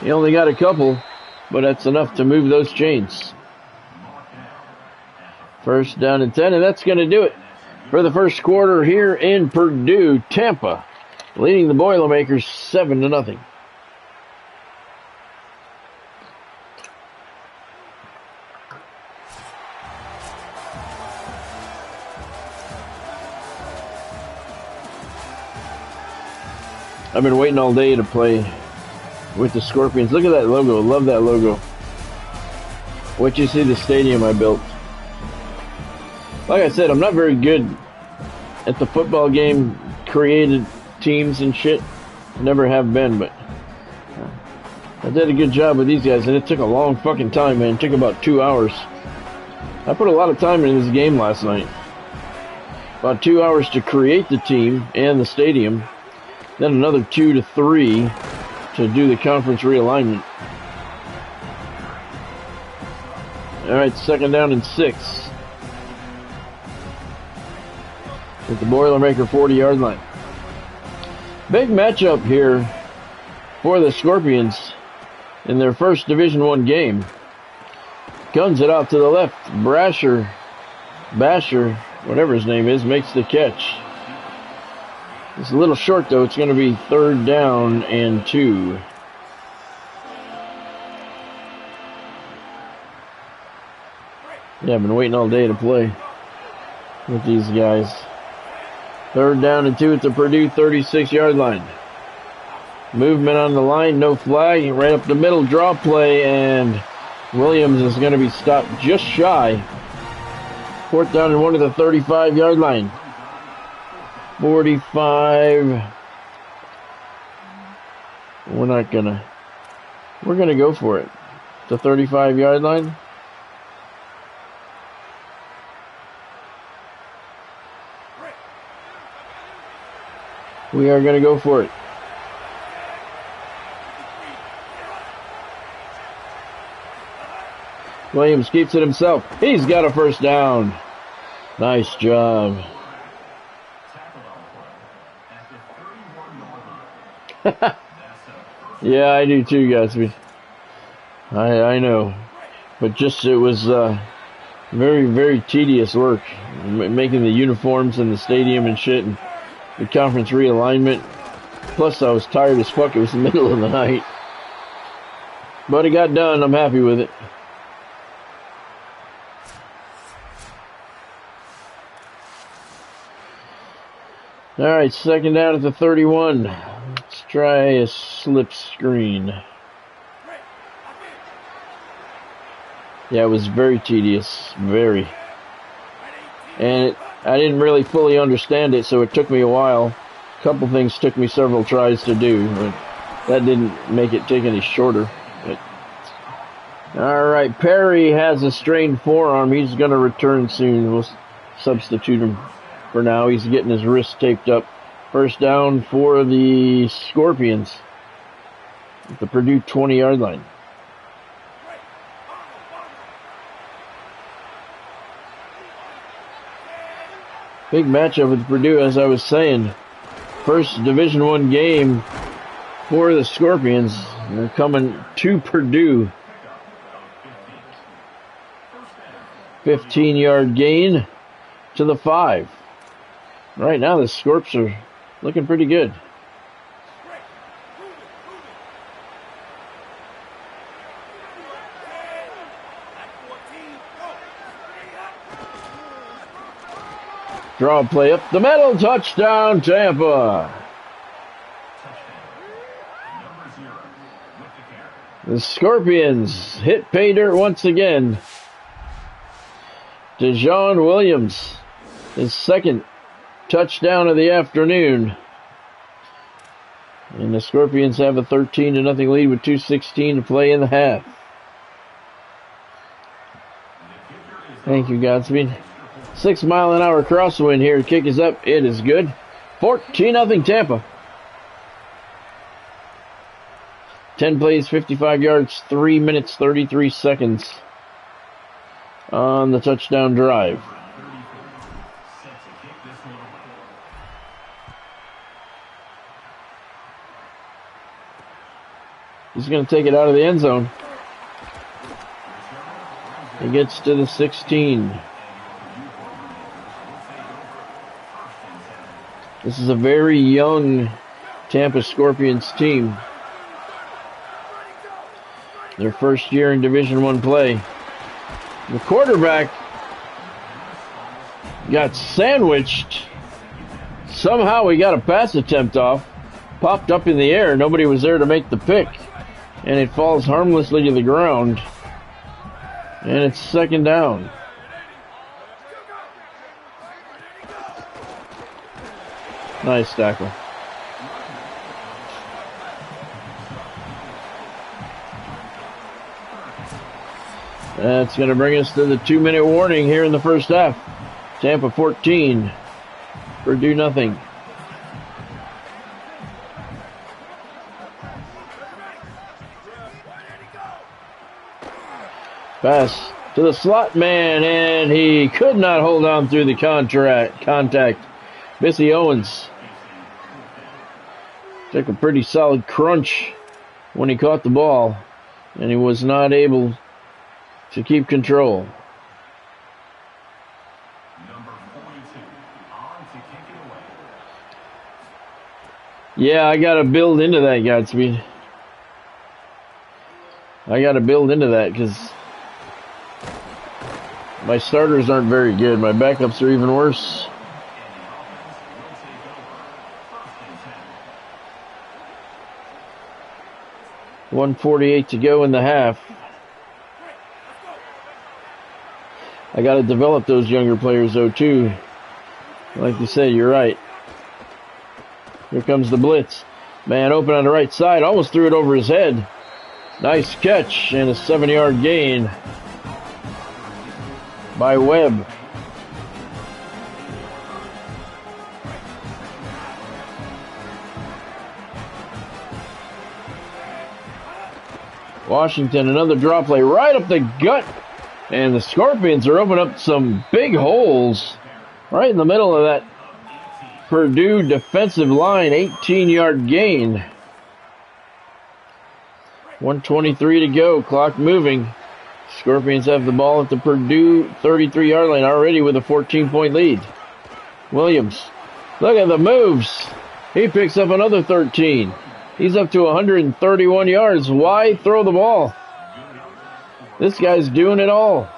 He only got a couple, but that's enough to move those chains. 1st down and 10, and that's going to do it for the first quarter here in Purdue. Tampa leading the Boilermakers 7-0. I've been waiting all day to play with the Scorpions. Look at that logo. Love that logo. Wait till you see the stadium I built. Like I said, I'm not very good at the football game, created teams and shit. Never have been, but I did a good job with these guys, and it took a long fucking time, man. It took about 2 hours. I put a lot of time into this game last night. About 2 hours to create the team and the stadium. Then another 2 to 3 to do the conference realignment. All right, 2nd down and 6. At the Boilermaker 40-yard line. Big matchup here for the Scorpions in their first Division I game. Guns it out to the left. Basher, whatever his name is, makes the catch. It's a little short, though. It's going to be 3rd down and 2. Yeah, I've been waiting all day to play with these guys. 3rd down and 2 at the Purdue 36-yard line. Movement on the line, no flag. Right up the middle, draw play, and Williams is going to be stopped just shy. 4th down and 1 at the 35-yard line. 45. We're going to go for it. The 35-yard line. We are going to go for it. Williams keeps it himself. He's got a 1st down. Nice job. Yeah, I do too, Gatsby. I know. But just, it was very, very tedious work. Making the uniforms in the stadium and shit. And the conference realignment. Plus, I was tired as fuck. It was the middle of the night. But it got done. I'm happy with it. All right, 2nd down at the 31. Let's try a slip screen. Yeah, it was very tedious. Very. And I didn't really fully understand it, so it took me a while. A couple things took me several tries to do, but that didn't make it take any shorter. All right, Perry has a strained forearm. He's going to return soon. We'll substitute him for now. He's getting his wrist taped up. 1st down for the Scorpions at the Purdue 20-yard line. Big matchup with Purdue, as I was saying. First Division I game for the Scorpions. They're coming to Purdue. 15-yard gain to the 5. Right now, the Scorps are looking pretty good. Draw play up the middle, touchdown Tampa. The Scorpions hit pay dirt once again. DeJean Williams, his 2nd touchdown of the afternoon. And the Scorpions have a 13-0 lead with 2:16 to play in the half. Thank you, Godspeed. 6-mile-an-hour crosswind here. Kick is up. It is good. 14-0 Tampa. 10 plays, 55 yards, 3 minutes, 33 seconds on the touchdown drive. He's going to take it out of the end zone. He gets to the 16. This is a very young Tampa Scorpions team. Their first year in Division I play. The quarterback got sandwiched. Somehow he got a pass attempt off. Popped up in the air. Nobody was there to make the pick. And it falls harmlessly to the ground. And it's 2nd down. Nice tackle. That's going to bring us to the 2-minute warning here in the first half. Tampa 14, Purdue nothing. Pass to the slot man, and he could not hold on through the contact. Missy Owens took a pretty solid crunch when he caught the ball, and he was not able to keep control. Number 42 on to kick it away. Yeah, I got to build into that, Godspeed. I got to build into that because my starters aren't very good. My backups are even worse. And the offense will take over. 1st and 10. 1:48 to go in the half. I got to develop those younger players, though, too. Like you said, you're right. Here comes the blitz. Man open on the right side. Almost threw it over his head. Nice catch and a 7-yard gain by Webb. Washington, another drop play right up the gut. And the Scorpions are opening up some big holes right in the middle of that Purdue defensive line. 18-yard gain. 1:23 to go. Clock moving. Scorpions have the ball at the Purdue 33-yard line already with a 14-point lead. Williams. Look at the moves. He picks up another 13. He's up to 131 yards. Why throw the ball? This guy's doing it all.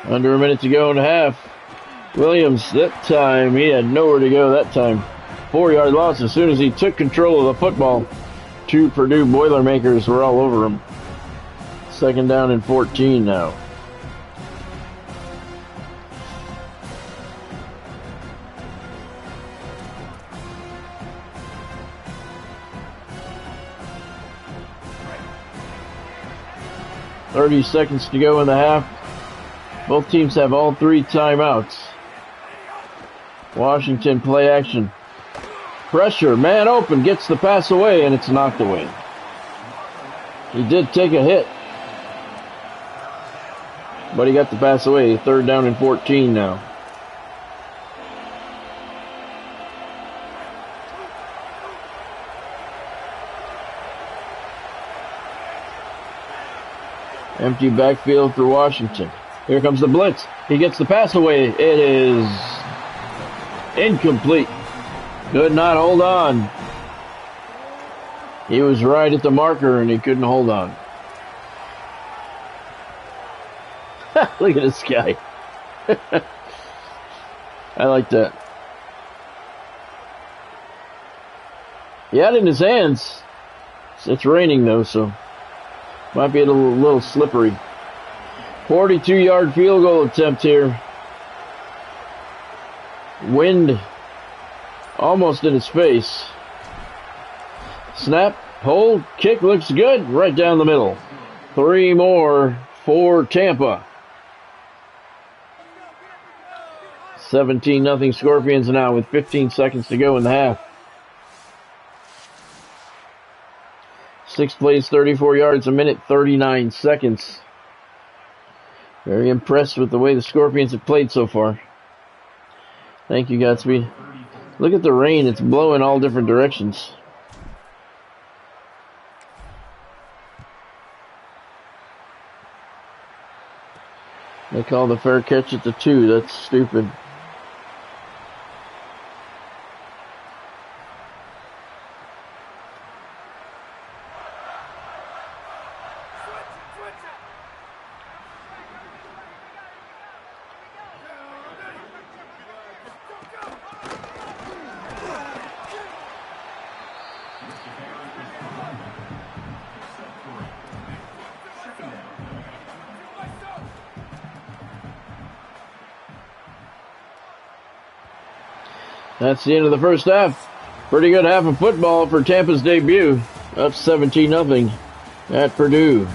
Under a minute to go in the half. Williams, that time, he had nowhere to go that time. 4-yard loss as soon as he took control of the football. 2 Purdue Boilermakers were all over him. 2nd down and 14 now. .30 seconds to go in the half. Both teams have all 3 timeouts. Washington play action. Pressure, man open, gets the pass away, and it's knocked away. He did take a hit, but he got the pass away. 3rd down and 14 now. Empty backfield for Washington. Here comes the blitz. He gets the pass away. It is incomplete. Could not hold on. He was right at the marker and he couldn't hold on. Look at this guy. I like that. He had it in his hands. It's raining though, so might be a little slippery. 42-yard field goal attempt here. Wind almost in his face. Snap, hold, kick looks good. Right down the middle. 3 more for Tampa. 17-0 Scorpions now with 15 seconds to go in the half. 6 plays, 34 yards, a minute, 39 seconds. Very impressed with the way the Scorpions have played so far. Thank you, Godspeed. Look at the rain. It's blowing all different directions. They call the fair catch at the 2. That's stupid. That's the end of the first half. Pretty good half of football for Tampa's debut. Up 17-0 at Purdue.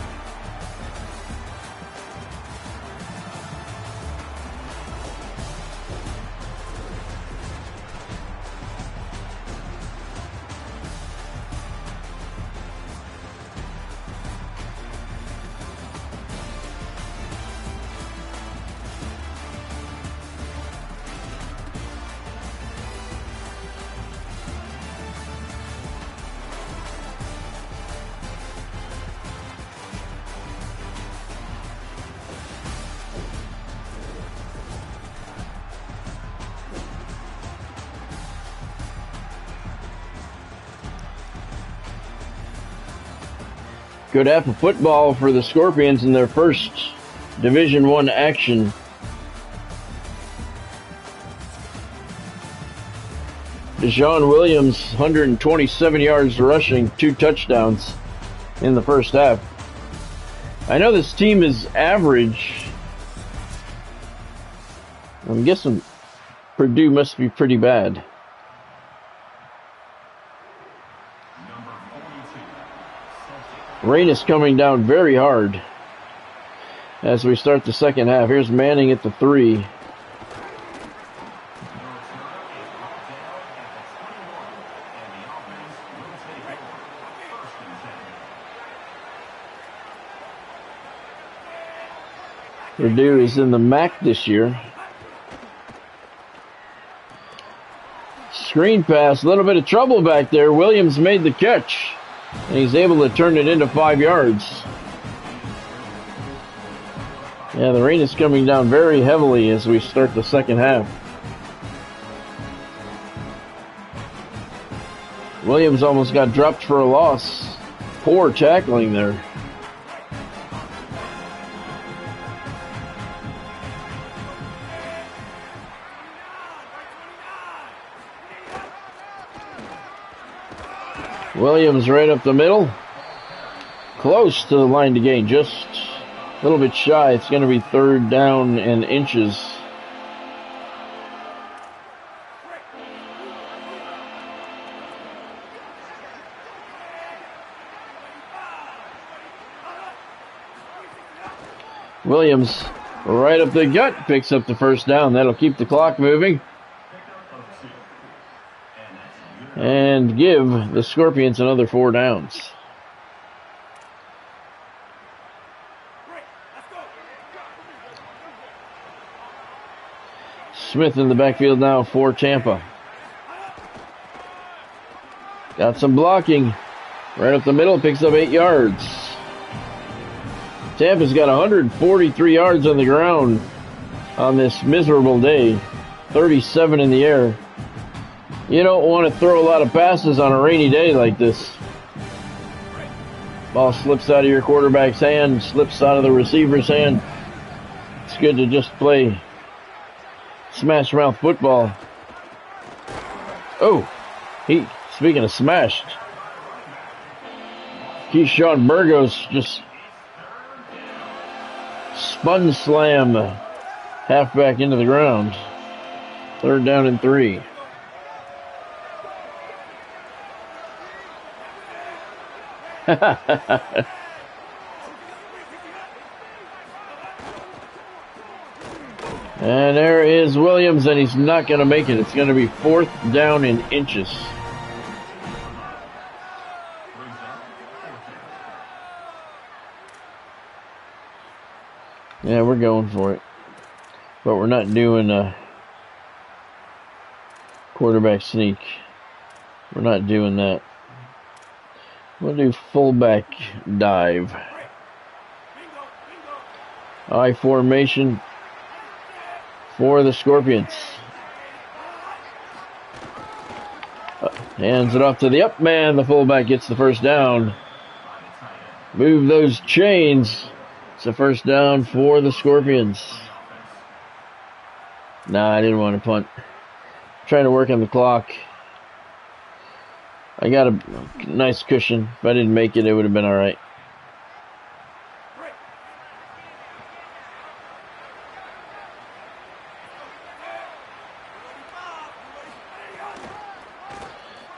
Good half of football for the Scorpions in their first Division I action. Deshaun Williams, 127 yards rushing, 2 touchdowns in the first half. I know this team is average. I'm guessing Purdue must be pretty bad. Rain is coming down very hard as we start the second half. Here's Manning at the 3. Purdue is in the MAC this year. Screen pass, a little bit of trouble back there. Williams made the catch, and he's able to turn it into 5 yards. Yeah, the rain is coming down very heavily as we start the second half. Williams almost got dropped for a loss. Poor tackling there. Williams right up the middle. Close to the line to gain. Just a little bit shy. It's going to be 3rd down and inches. Williams right up the gut. Picks up the first down. That'll keep the clock moving. And give the Scorpions another 4 downs. Smith in the backfield now for Tampa. Got some blocking. Right up the middle, picks up 8 yards. Tampa's got 143 yards on the ground on this miserable day. 37 in the air. You don't want to throw a lot of passes on a rainy day like this. Ball slips out of your quarterback's hand, slips out of the receiver's hand. It's good to just play smash mouth football. Oh, speaking of smashed, Keyshawn Burgos just spun slam halfback into the ground. 3rd down and 3. And there is Williams, and he's not going to make it. It's going to be 4th down in inches. Yeah, we're going for it. But we're not doing a quarterback sneak. We're not doing that. We'll do fullback dive. I formation for the Scorpions. Hands it off to the up man. The fullback gets the first down. Move those chains. It's a first down for the Scorpions. Nah, I didn't want to punt. Trying to work on the clock. I got a nice cushion. If I didn't make it, it would have been all right.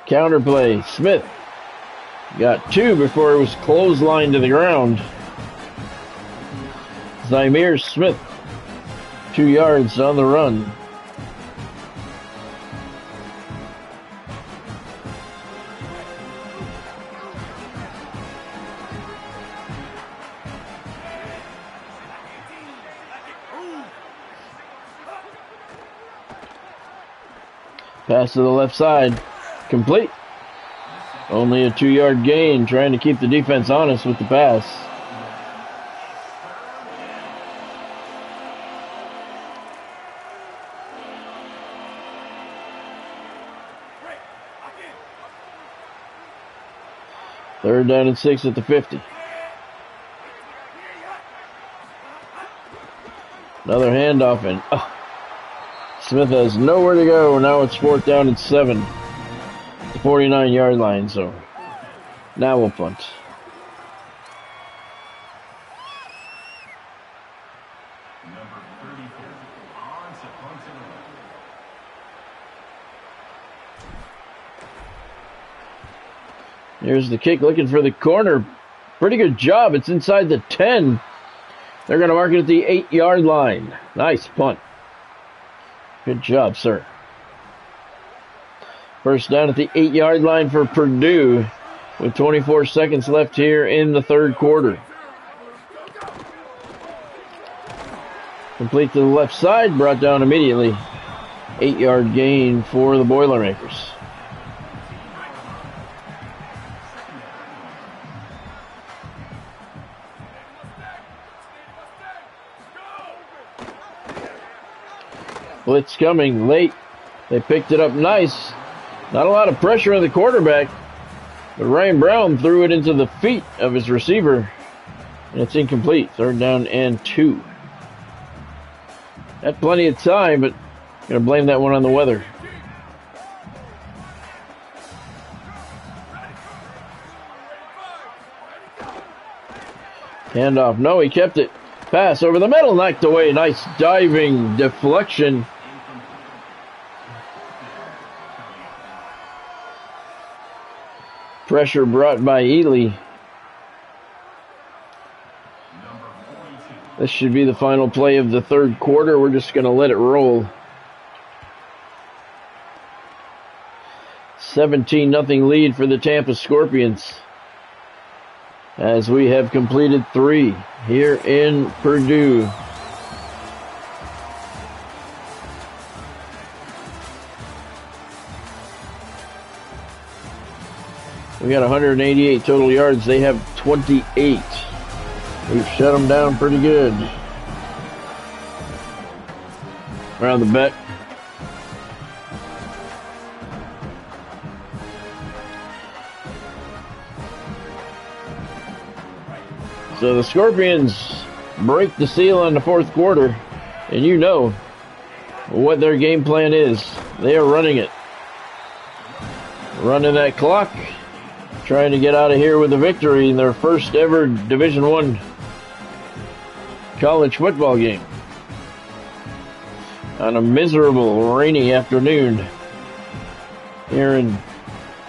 Counterplay. Smith got 2 before it was clotheslined to the ground. Zymir Smith, 2 yards on the run. Pass to the left side. Complete. Only a 2-yard gain, trying to keep the defense honest with the pass. Third down and 6 at the 50. Another handoff, and Smith has nowhere to go. Now it's 4th down and 7. The 49-yard line, so now we'll punt. Number 34. On to punting. Here's the kick, looking for the corner. Pretty good job. It's inside the 10. They're going to mark it at the 8-yard line. Nice punt. Good job, sir. First down at the 8-yard line for Purdue with 24 seconds left here in the third quarter. Complete to the left side, brought down immediately. 8-yard gain for the Boilermakers. Blitz coming late. They picked it up nice. Not a lot of pressure on the quarterback, but Ryan Brown threw it into the feet of his receiver, and it's incomplete. 3rd down and 2. Had plenty of time, but going to blame that one on the weather. Handoff. No, he kept it. Pass over the middle, knocked away. Nice diving deflection. Pressure brought by Ely. This should be the final play of the third quarter. We're just going to let it roll. 17-0 lead for the Tampa Scorpions, as we have completed 3 here in Purdue. We got 188 total yards. They have 28. We've shut them down pretty good. Around the bet. So the Scorpions break the seal on the fourth quarter, and you know what their game plan is. They are running it. Running that clock, trying to get out of here with a victory in their first ever Division I college football game on a miserable rainy afternoon here in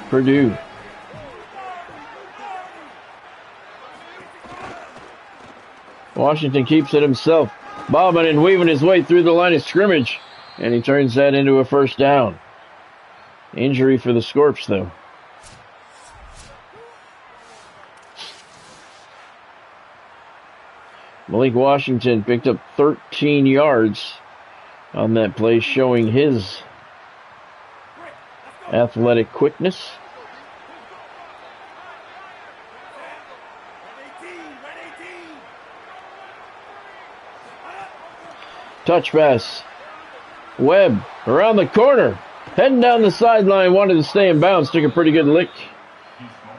Purdue. Washington keeps it himself, bobbing and weaving his way through the line of scrimmage, and he turns that into a first down. Injury for the Scorps, though. Malik Washington picked up 13 yards on that play, showing his athletic quickness. Touch pass. Webb around the corner, heading down the sideline, wanted to stay in bounds, took a pretty good lick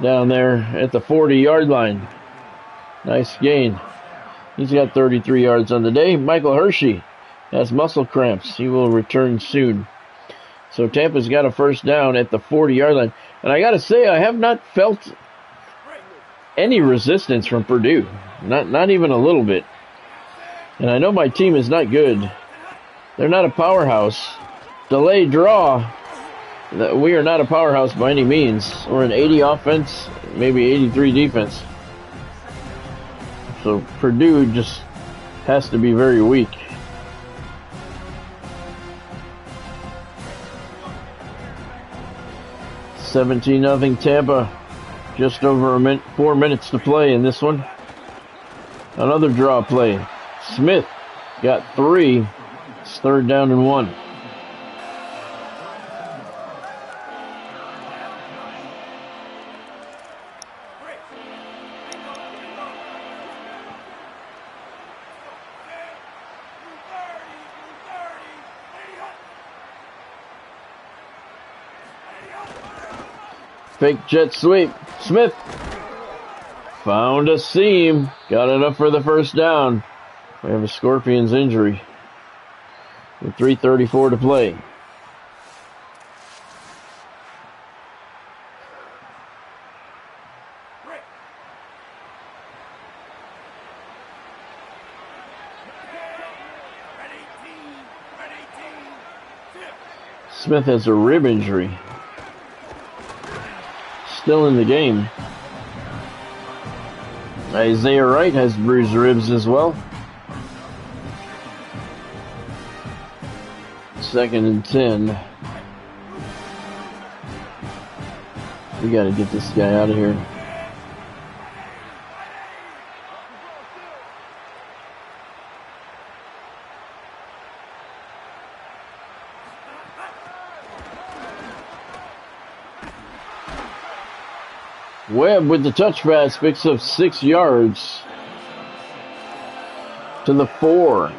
down there at the 40-yard line. Nice gain. He's got 33 yards on the day. Michael Hershey has muscle cramps. He will return soon. So Tampa's got a first down at the 40-yard line. And I got to say, I have not felt any resistance from Purdue. Not even a little bit. And I know my team is not good. They're not a powerhouse. Delayed draw. We are not a powerhouse by any means. We're an 80 offense, maybe 83 defense. So Purdue just has to be very weak. $17-0 Tampa. Just over 4 minutes to play in this one. Another draw play. Smith got 3. It's 3rd down and 1. Fake jet sweep. Smith found a seam. Got enough for the first down. We have a Scorpions injury with 3:34 to play. Smith has a rib injury. Still in the game. Isaiah Wright has bruised ribs as well. 2nd and 10. We got to get this guy out of here. Webb with the touch pass picks up 6 yards to the 4.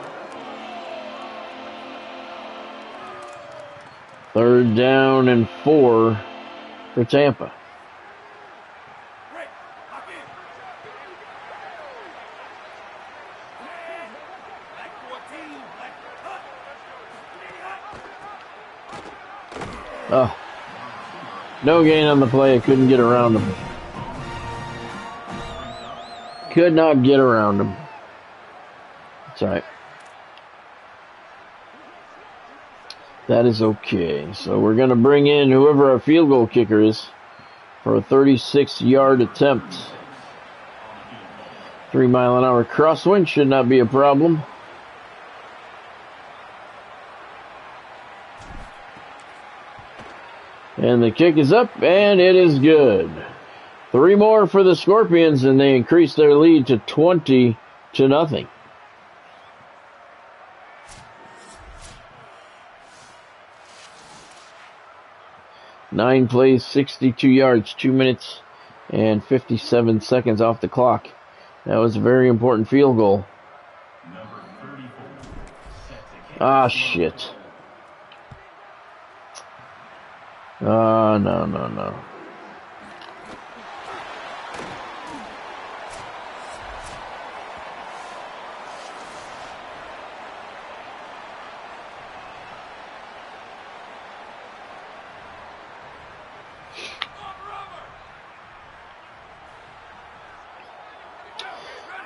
3rd down and 4 for Tampa. Oh, no gain on the play. I couldn't get around him. Could not get around him. That's all right. That is okay. So we're going to bring in whoever our field goal kicker is for a 36-yard attempt. 3-mile-an-hour crosswind should not be a problem. And the kick is up, and it is good. 3 more for the Scorpions, and they increase their lead to 20-0. Nine plays, 62 yards, 2 minutes and 57 seconds off the clock. That was a very important field goal. Ah, shit. No.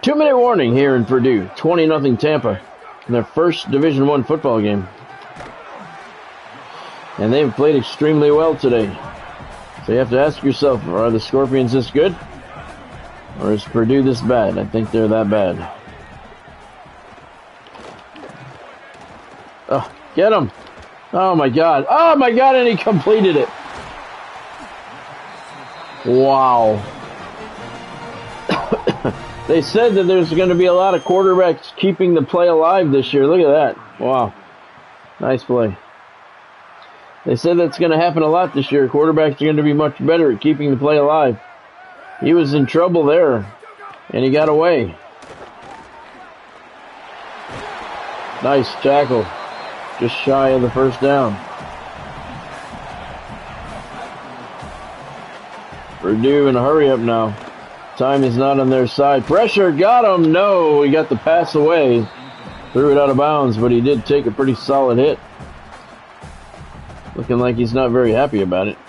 2-minute warning here in Purdue. 20-0 Tampa in their first Division I football game. And they've played extremely well today. So you have to ask yourself, are the Scorpions this good? Or is Purdue this bad? I think they're that bad. Oh, get him. Oh my God. Oh my God, and he completed it. Wow. They said that there's going to be a lot of quarterbacks keeping the play alive this year. Look at that. Wow. Nice play. They said that's going to happen a lot this year. Quarterbacks are going to be much better at keeping the play alive. He was in trouble there, and he got away. Nice tackle. Just shy of the first down. Purdue in a hurry up now. Time is not on their side. Pressure, got him. No, he got the pass away. Threw it out of bounds, but he did take a pretty solid hit. Looking like he's not very happy about it.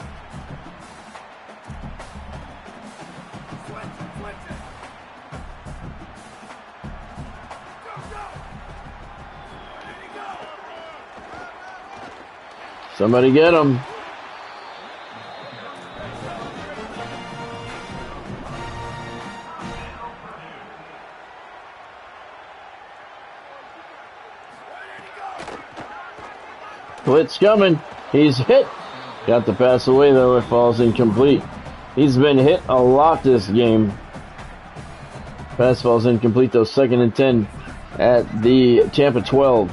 Somebody get him. Blitz coming. He's hit. Got the pass away, though. It falls incomplete. He's been hit a lot this game. Pass falls incomplete, though. 2nd and 10 at the Tampa 12.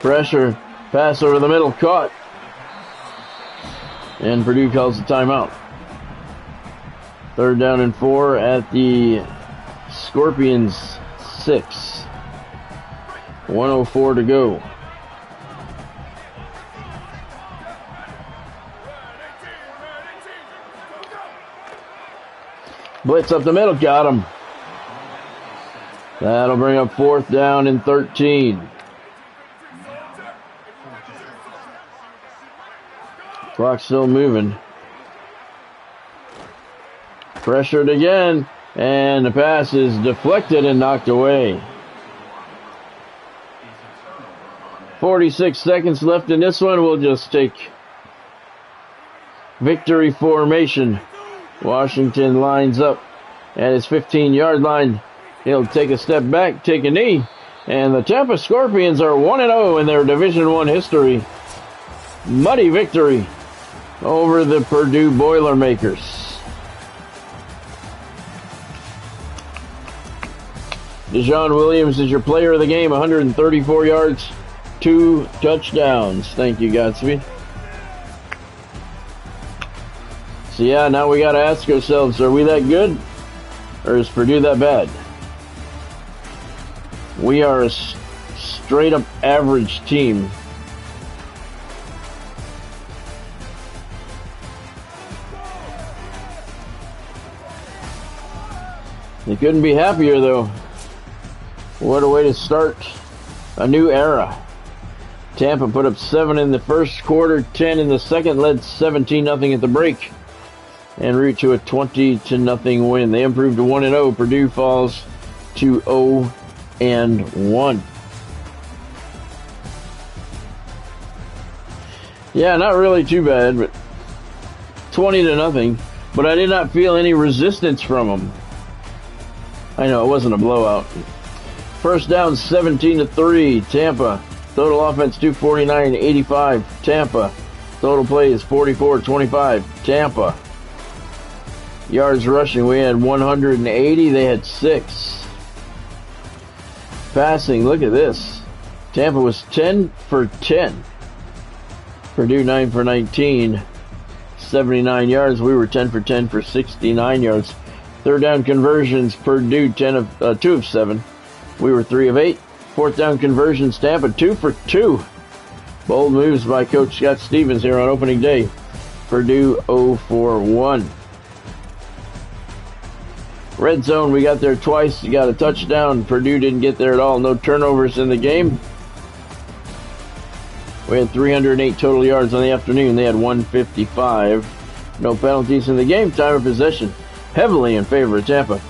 Pressure. Pass over the middle. Caught. And Purdue calls the timeout. 3rd down and 4 at the Scorpions 6. 1:04 to go. Blitz up the middle, got him. That'll bring up 4th down and 13. Clock's still moving. Pressured again, and the pass is deflected and knocked away. 46 seconds left in this one. We'll just take victory formation. Washington lines up at his 15-yard line. He'll take a step back, take a knee, and the Tampa Scorpions are 1-0 in their Division I history. Muddy victory over the Purdue Boilermakers. Deshaun Williams is your player of the game, 134 yards, 2 touchdowns. Thank you, Godspeed. So yeah, now we got to ask ourselves, are we that good, or is Purdue that bad? We are a straight up average team. They couldn't be happier though. What a way to start a new era. Tampa put up 7 in the first quarter, 10 in the second, led 17-0 at the break, en route to a 20-0 win. They improved to 1-0. Purdue falls to 0-1. Yeah, not really too bad, but 20-0. But I did not feel any resistance from them. I know it wasn't a blowout. First down, 17-3. Tampa. Total offense 249-85. Tampa. Total play is 44-25. Tampa. Yards rushing, we had 180. They had 6. Passing, look at this. Tampa was 10 for 10. Purdue 9 for 19. 79 yards. We were 10 for 10 for 69 yards. Third down conversions, Purdue 2 of 7. We were 3 of 8. Fourth down conversions, Tampa 2 for 2. Bold moves by Coach Scott Stevens here on opening day. Purdue 0 for 1. Red zone, we got there twice. You got a touchdown. Purdue didn't get there at all. No turnovers in the game. We had 308 total yards on the afternoon. They had 155. No penalties in the game. Time of possession heavily in favor of Tampa.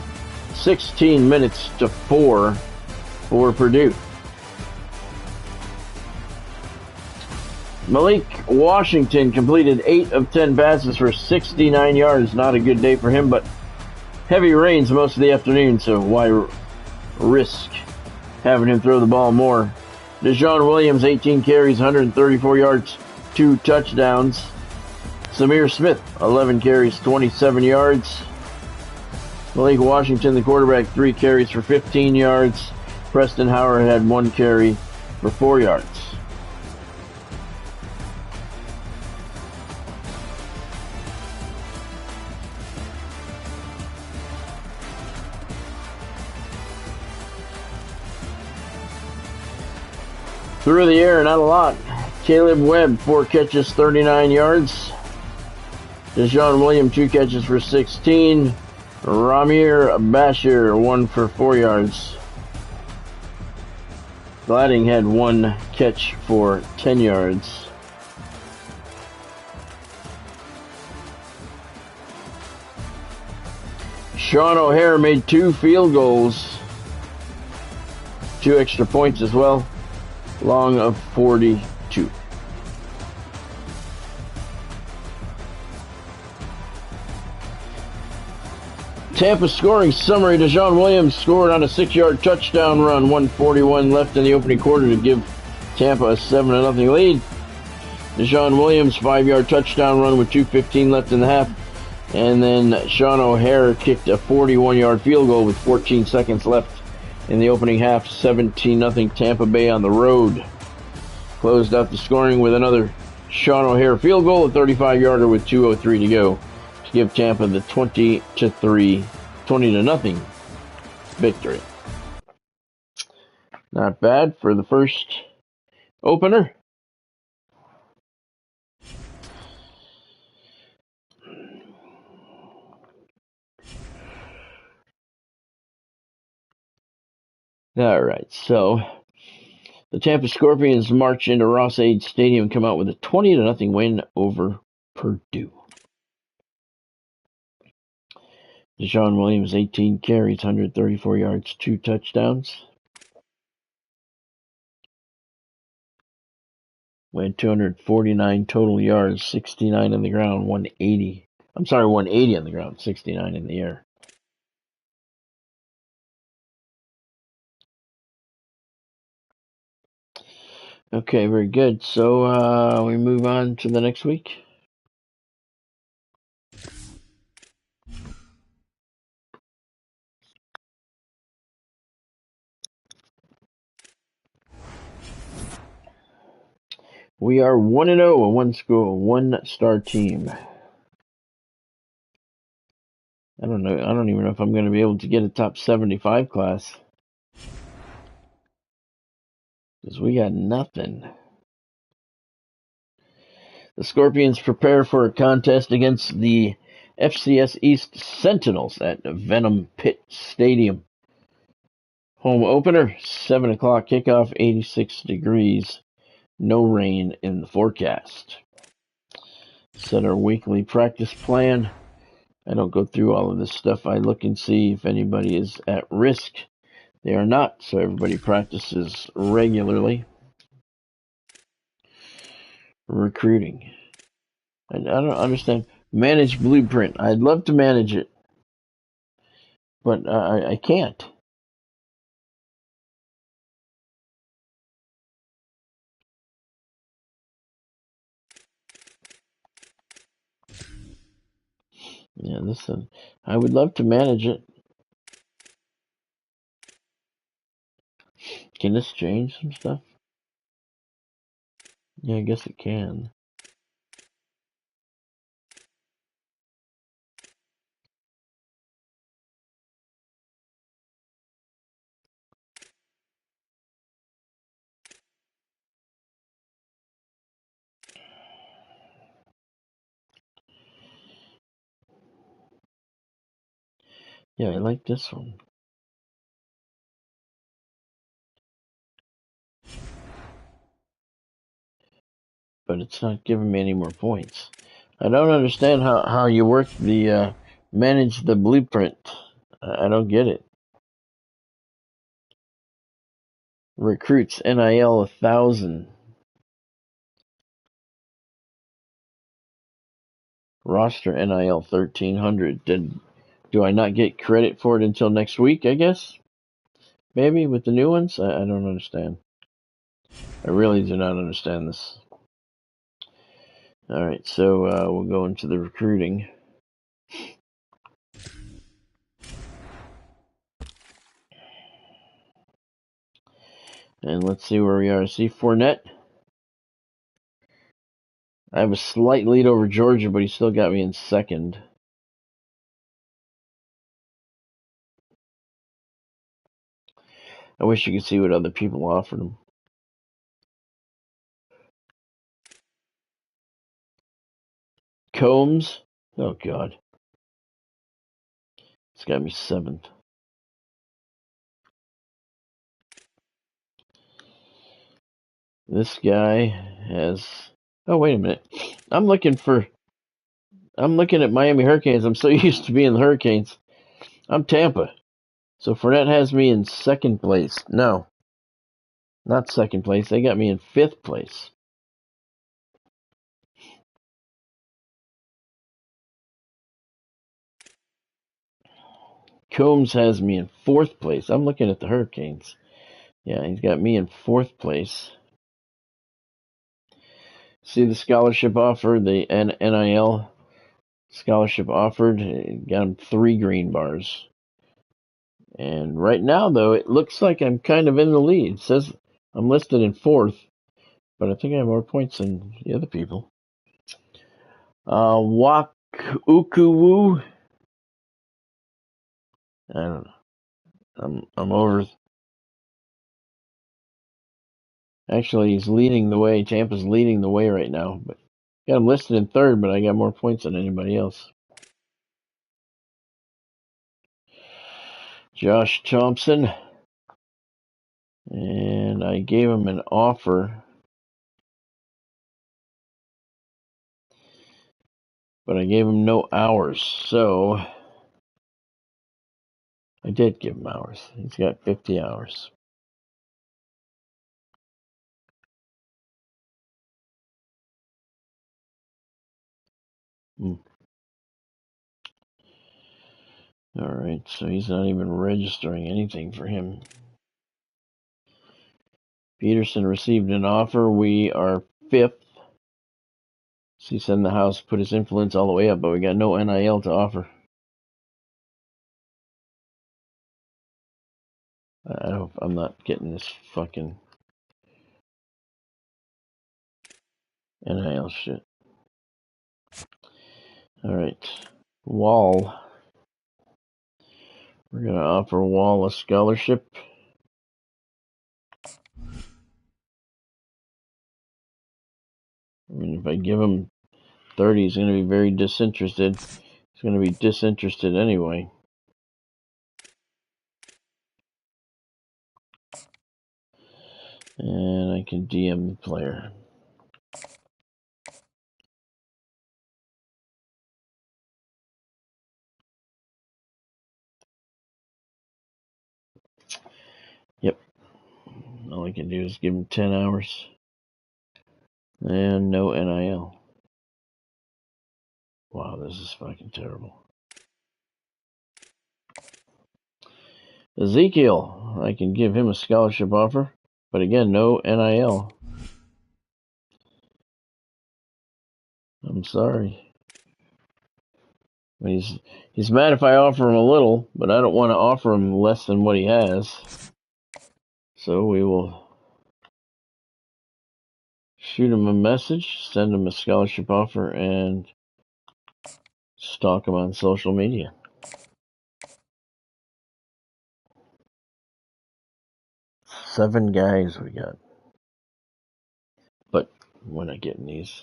16 minutes to 4 for Purdue. Malik Washington completed 8 of 10 passes for 69 yards. Not a good day for him, but heavy rains most of the afternoon, so why risk having him throw the ball more? Deshaun Williams, 18 carries, 134 yards, 2 touchdowns. Samir Smith, 11 carries, 27 yards. Malik Washington, the quarterback, 3 carries for 15 yards. Preston Howard had 1 carry for 4 yards. Through the air, not a lot. Caleb Webb, 4 catches, 39 yards. Deshaun Williams, 2 catches for 16. Ramir Bashir, 1 for 4 yards. Gladding had 1 catch for 10 yards. Sean O'Hare made 2 field goals. 2 extra points as well. Long of 42. Tampa scoring summary. Deshaun Williams scored on a 6-yard touchdown run. 1:41 left in the opening quarter to give Tampa a 7-0 lead. Deshaun Williams 5-yard touchdown run with 2:15 left in the half. And then Sean O'Hare kicked a 41-yard field goal with 14 seconds left in the opening half. 17-0 Tampa Bay on the road. Closed out the scoring with another Sean O'Hare field goal, a 35-yarder with 2:03 to go, to give Tampa the 20-0 victory. Not bad for the first opener. All right, so the Tampa Scorpions march into Ross-Ade Stadium and come out with a 20-0 win over Purdue. Deshaun Williams, 18 carries, 134 yards, 2 touchdowns. Went 249 total yards, 69 on the ground, 180. I'm sorry, 180 on the ground, 69 in the air. Okay, very good. So we move on to the next week. We are 1-0, a one-school, one-star team. I don't know. I don't even know if I'm going to be able to get a top 75 class. Because we got nothing. The Scorpions prepare for a contest against the FCS East Sentinels at Venom Pit Stadium. Home opener, 7 o'clock kickoff, 86 degrees. No rain in the forecast. Set our weekly practice plan. I don't go through all of this stuff. I look and see if anybody is at risk. They are not, so everybody practices regularly. Recruiting. I don't understand. Manage blueprint. I'd love to manage it, but I can't. Yeah, listen. I would love to manage it. Can this change some stuff? Yeah, I guess it can. Yeah, I like this one. But it's not giving me any more points. I don't understand how you work the manage the blueprint. I don't get it. Recruits NIL 1,000. Roster NIL 1,300. Do I not get credit for it until next week, I guess? Maybe with the new ones? I don't understand. I really do not understand this. Alright, so we'll go into the recruiting. And let's see where we are. See Fournette? I have a slight lead over Georgia, but he still got me in second. I wish you could see what other people offered him. Combs? Oh, God. It's got me 7th. This guy has... Oh, wait a minute. I'm looking at Miami Hurricanes. I'm so used to being the Hurricanes. I'm Tampa. So Fournette has me in 2nd place. No. Not 2nd place. They got me in 5th place. Combs has me in 4th place. I'm looking at the Hurricanes. Yeah, he's got me in 4th place. See the scholarship offer, the NIL scholarship offered, got him 3 green bars. And right now, though, it looks like I'm kind of in the lead. It says I'm listed in 4th, but I think I have more points than the other people. Wak Ukuwu. I don't know. I'm over. Actually, he's leading the way. Tampa's leading the way right now. But got him listed in 3rd, but I got more points than anybody else. Josh Thompson. And I gave him an offer, but I gave him no hours. So I did give him hours. He's got 50 hours. All right, so he's not even registering anything for him. Peterson received an offer. We are 5th. He said in the house, put his influence all the way up, but we got no NIL to offer. I'm not getting this fucking NIL shit. All right, Wall. We're gonna offer Wall a scholarship. I mean, if I give him 30, he's gonna be very disinterested. He's gonna be disinterested anyway. And I can DM the player. Yep. All I can do is give him 10 hours. And no NIL. Wow, this is fucking terrible. Ezekiel, I can give him a scholarship offer. But again, no NIL. I'm sorry. He's mad if I offer him a little, but I don't want to offer him less than what he has. So we will shoot him a message, send him a scholarship offer, and stalk him on social media. Seven guys we got. But we're not getting these.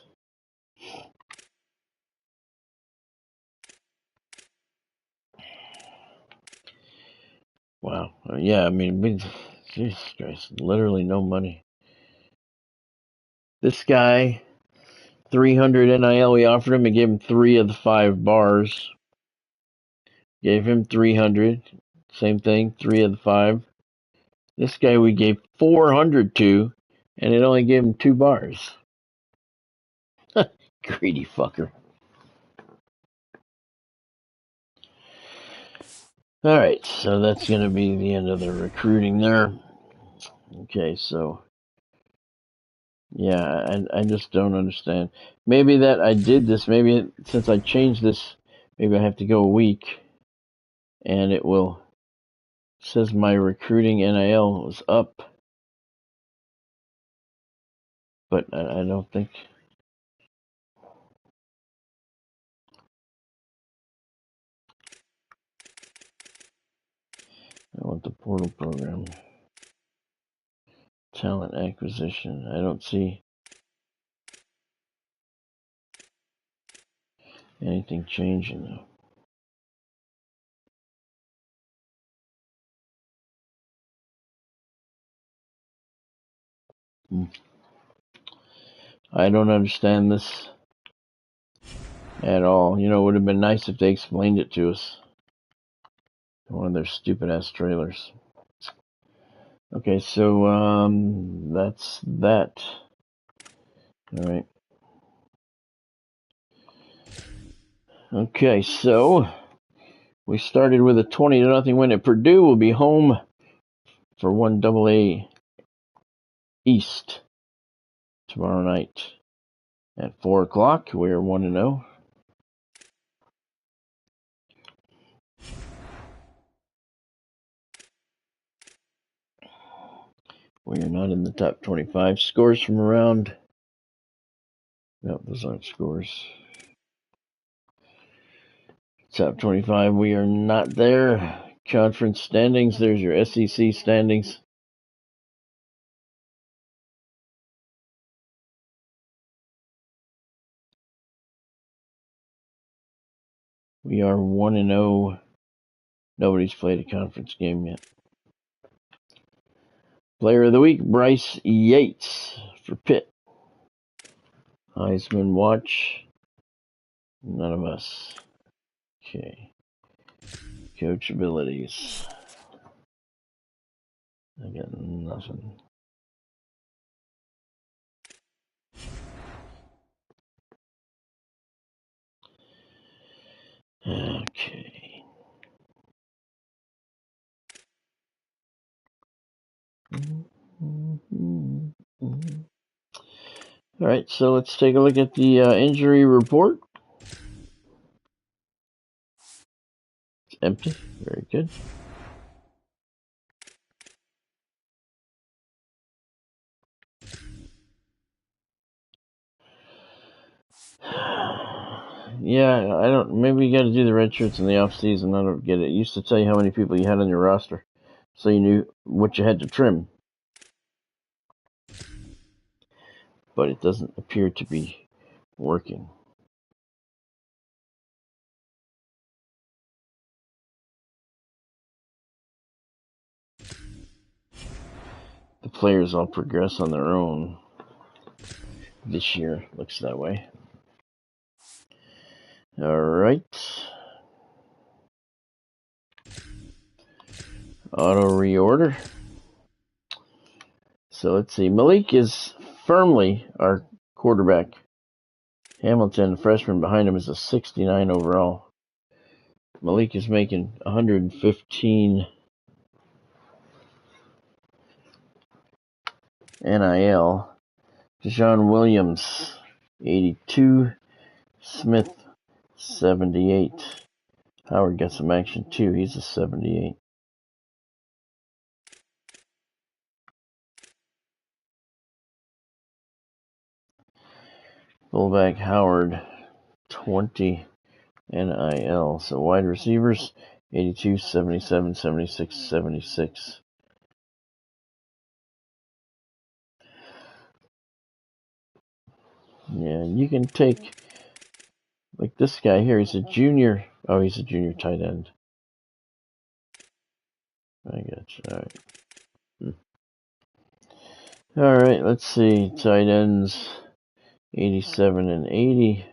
Wow. Yeah, I mean, Jesus Christ, literally no money. This guy, 300 NIL, we offered him and gave him 3 of the 5 bars. Gave him 300. Same thing, 3 of the 5. This guy we gave 400 to, and it only gave him 2 bars. Greedy fucker. Alright, so that's going to be the end of the recruiting there. Okay, so yeah, I just don't understand. Maybe that I did this, maybe since I changed this, maybe I have to go a week, and it says my recruiting NIL was up, but I don't think. I want the portal program. Talent acquisition. I don't see anything changing though. I don't understand this at all. You know, it would have been nice if they explained it to us. One of their stupid ass trailers. Okay, so that's that. All right. Okay, so we started with a 20-0 win at Purdue. We'll be home for 1AA East tomorrow night at 4 o'clock. We are 1-0. We are not in the top 25. Scores from around. No, those aren't scores. Top 25, we are not there. Conference standings, there's your SEC standings. We are 1-0. Nobody's played a conference game yet. Player of the week, Bryce Yates for Pitt. Heisman watch, none of us. Okay. Coach abilities. I got nothing. Okay. All right, so let's take a look at the injury report. It's empty. Very good. Yeah, I don't. Maybe you got to do the red shirts in the off season. I don't get it. It used to tell you how many people you had on your roster, so you knew what you had to trim. But it doesn't appear to be working. The players all progress on their own this year. Looks that way. All right. Auto reorder. So let's see. Malik is firmly our quarterback. Hamilton, the freshman behind him, is a 69 overall. Malik is making 115 NIL. Deshaun Williams, 82. Smith, 78. Howard got some action too. He's a 78. Fullback Howard, 20 NIL. So wide receivers, 82, 77, 76, 76. Yeah, you can take, like this guy here, he's a junior. Oh, he's a junior tight end. I got you. All right. All right, let's see. Tight ends, 87 and 80.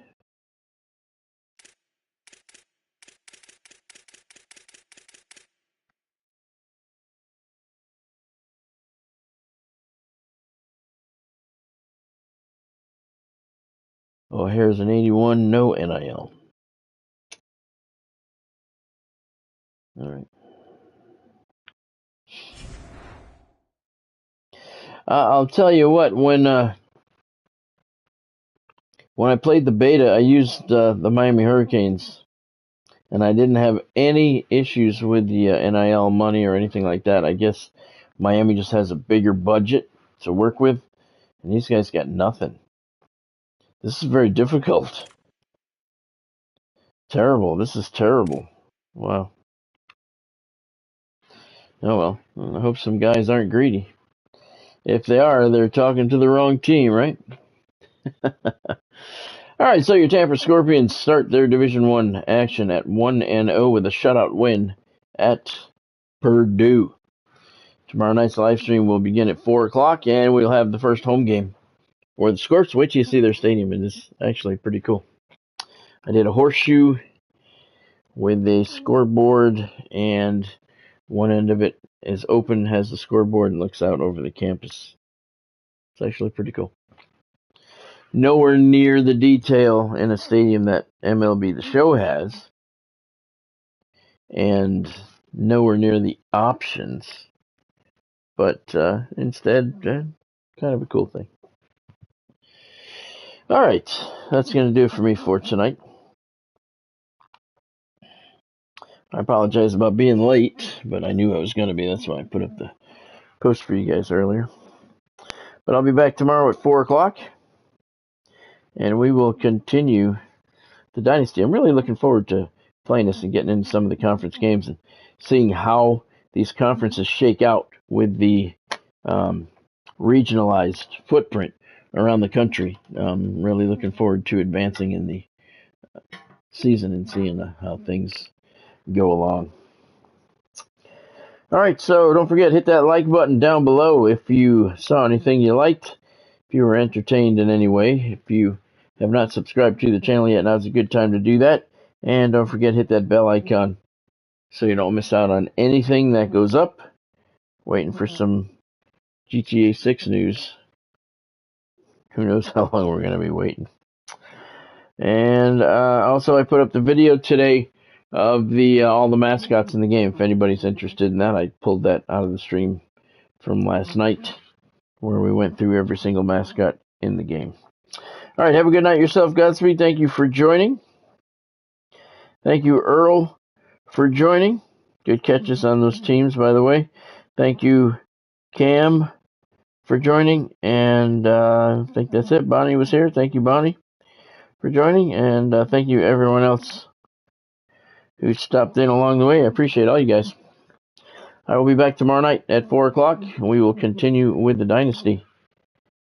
Oh, here's an 81, no NIL. All right. I'll tell you what, when I played the beta, I used the Miami Hurricanes, and I didn't have any issues with the NIL money or anything like that. I guess Miami just has a bigger budget to work with, and these guys got nothing. This is very difficult. Terrible. This is terrible. Wow. Oh well. I hope some guys aren't greedy. If they are, they're talking to the wrong team, right? All right, so your Tampa Scorpions start their Division I action at 1-0 with a shutout win at Purdue. Tomorrow night's live stream will begin at 4 o'clock, and we'll have the first home game where the Scorps. Wait till you see their stadium, and it's actually pretty cool. I did a horseshoe with a scoreboard, and one end of it is open, has the scoreboard, and looks out over the campus. It's actually pretty cool. Nowhere near the detail in a stadium that MLB The Show has, and nowhere near the options, but instead, kind of a cool thing. All right, that's going to do it for me for tonight. I apologize about being late, but I knew I was going to be. That's why I put up the post for you guys earlier. But I'll be back tomorrow at 4 o'clock, and we will continue the Dynasty. I'm really looking forward to playing this and getting into some of the conference games and seeing how these conferences shake out with the regionalized footprint around the country. I'm really looking forward to advancing in the season and seeing how things go along. All right, so don't forget, hit that like button down below if you saw anything you liked, if you were entertained in any way. If you have not subscribed to the channel yet, now's a good time to do that. And don't forget, hit that bell icon so you don't miss out on anything that goes up. Waiting for some GTA 6 news. Who knows how long we're going to be waiting. And also, I put up the video today of the all the mascots in the game. If anybody's interested in that, I pulled that out of the stream from last night, where we went through every single mascot in the game. All right, have a good night yourself, Godspeed. Thank you for joining. Thank you, Earl, for joining. Good catches on those teams, by the way. Thank you, Cam, for joining. And I think that's it. Bonnie was here. Thank you, Bonnie, for joining. And thank you, everyone else who stopped in along the way. I appreciate all you guys. I will be back tomorrow night at 4 o'clock, and we will continue with the Dynasty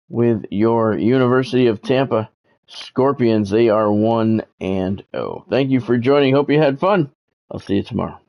with your University of Tampa Scorpions. They are 1-0. Thank you for joining. Hope you had fun. I'll see you tomorrow.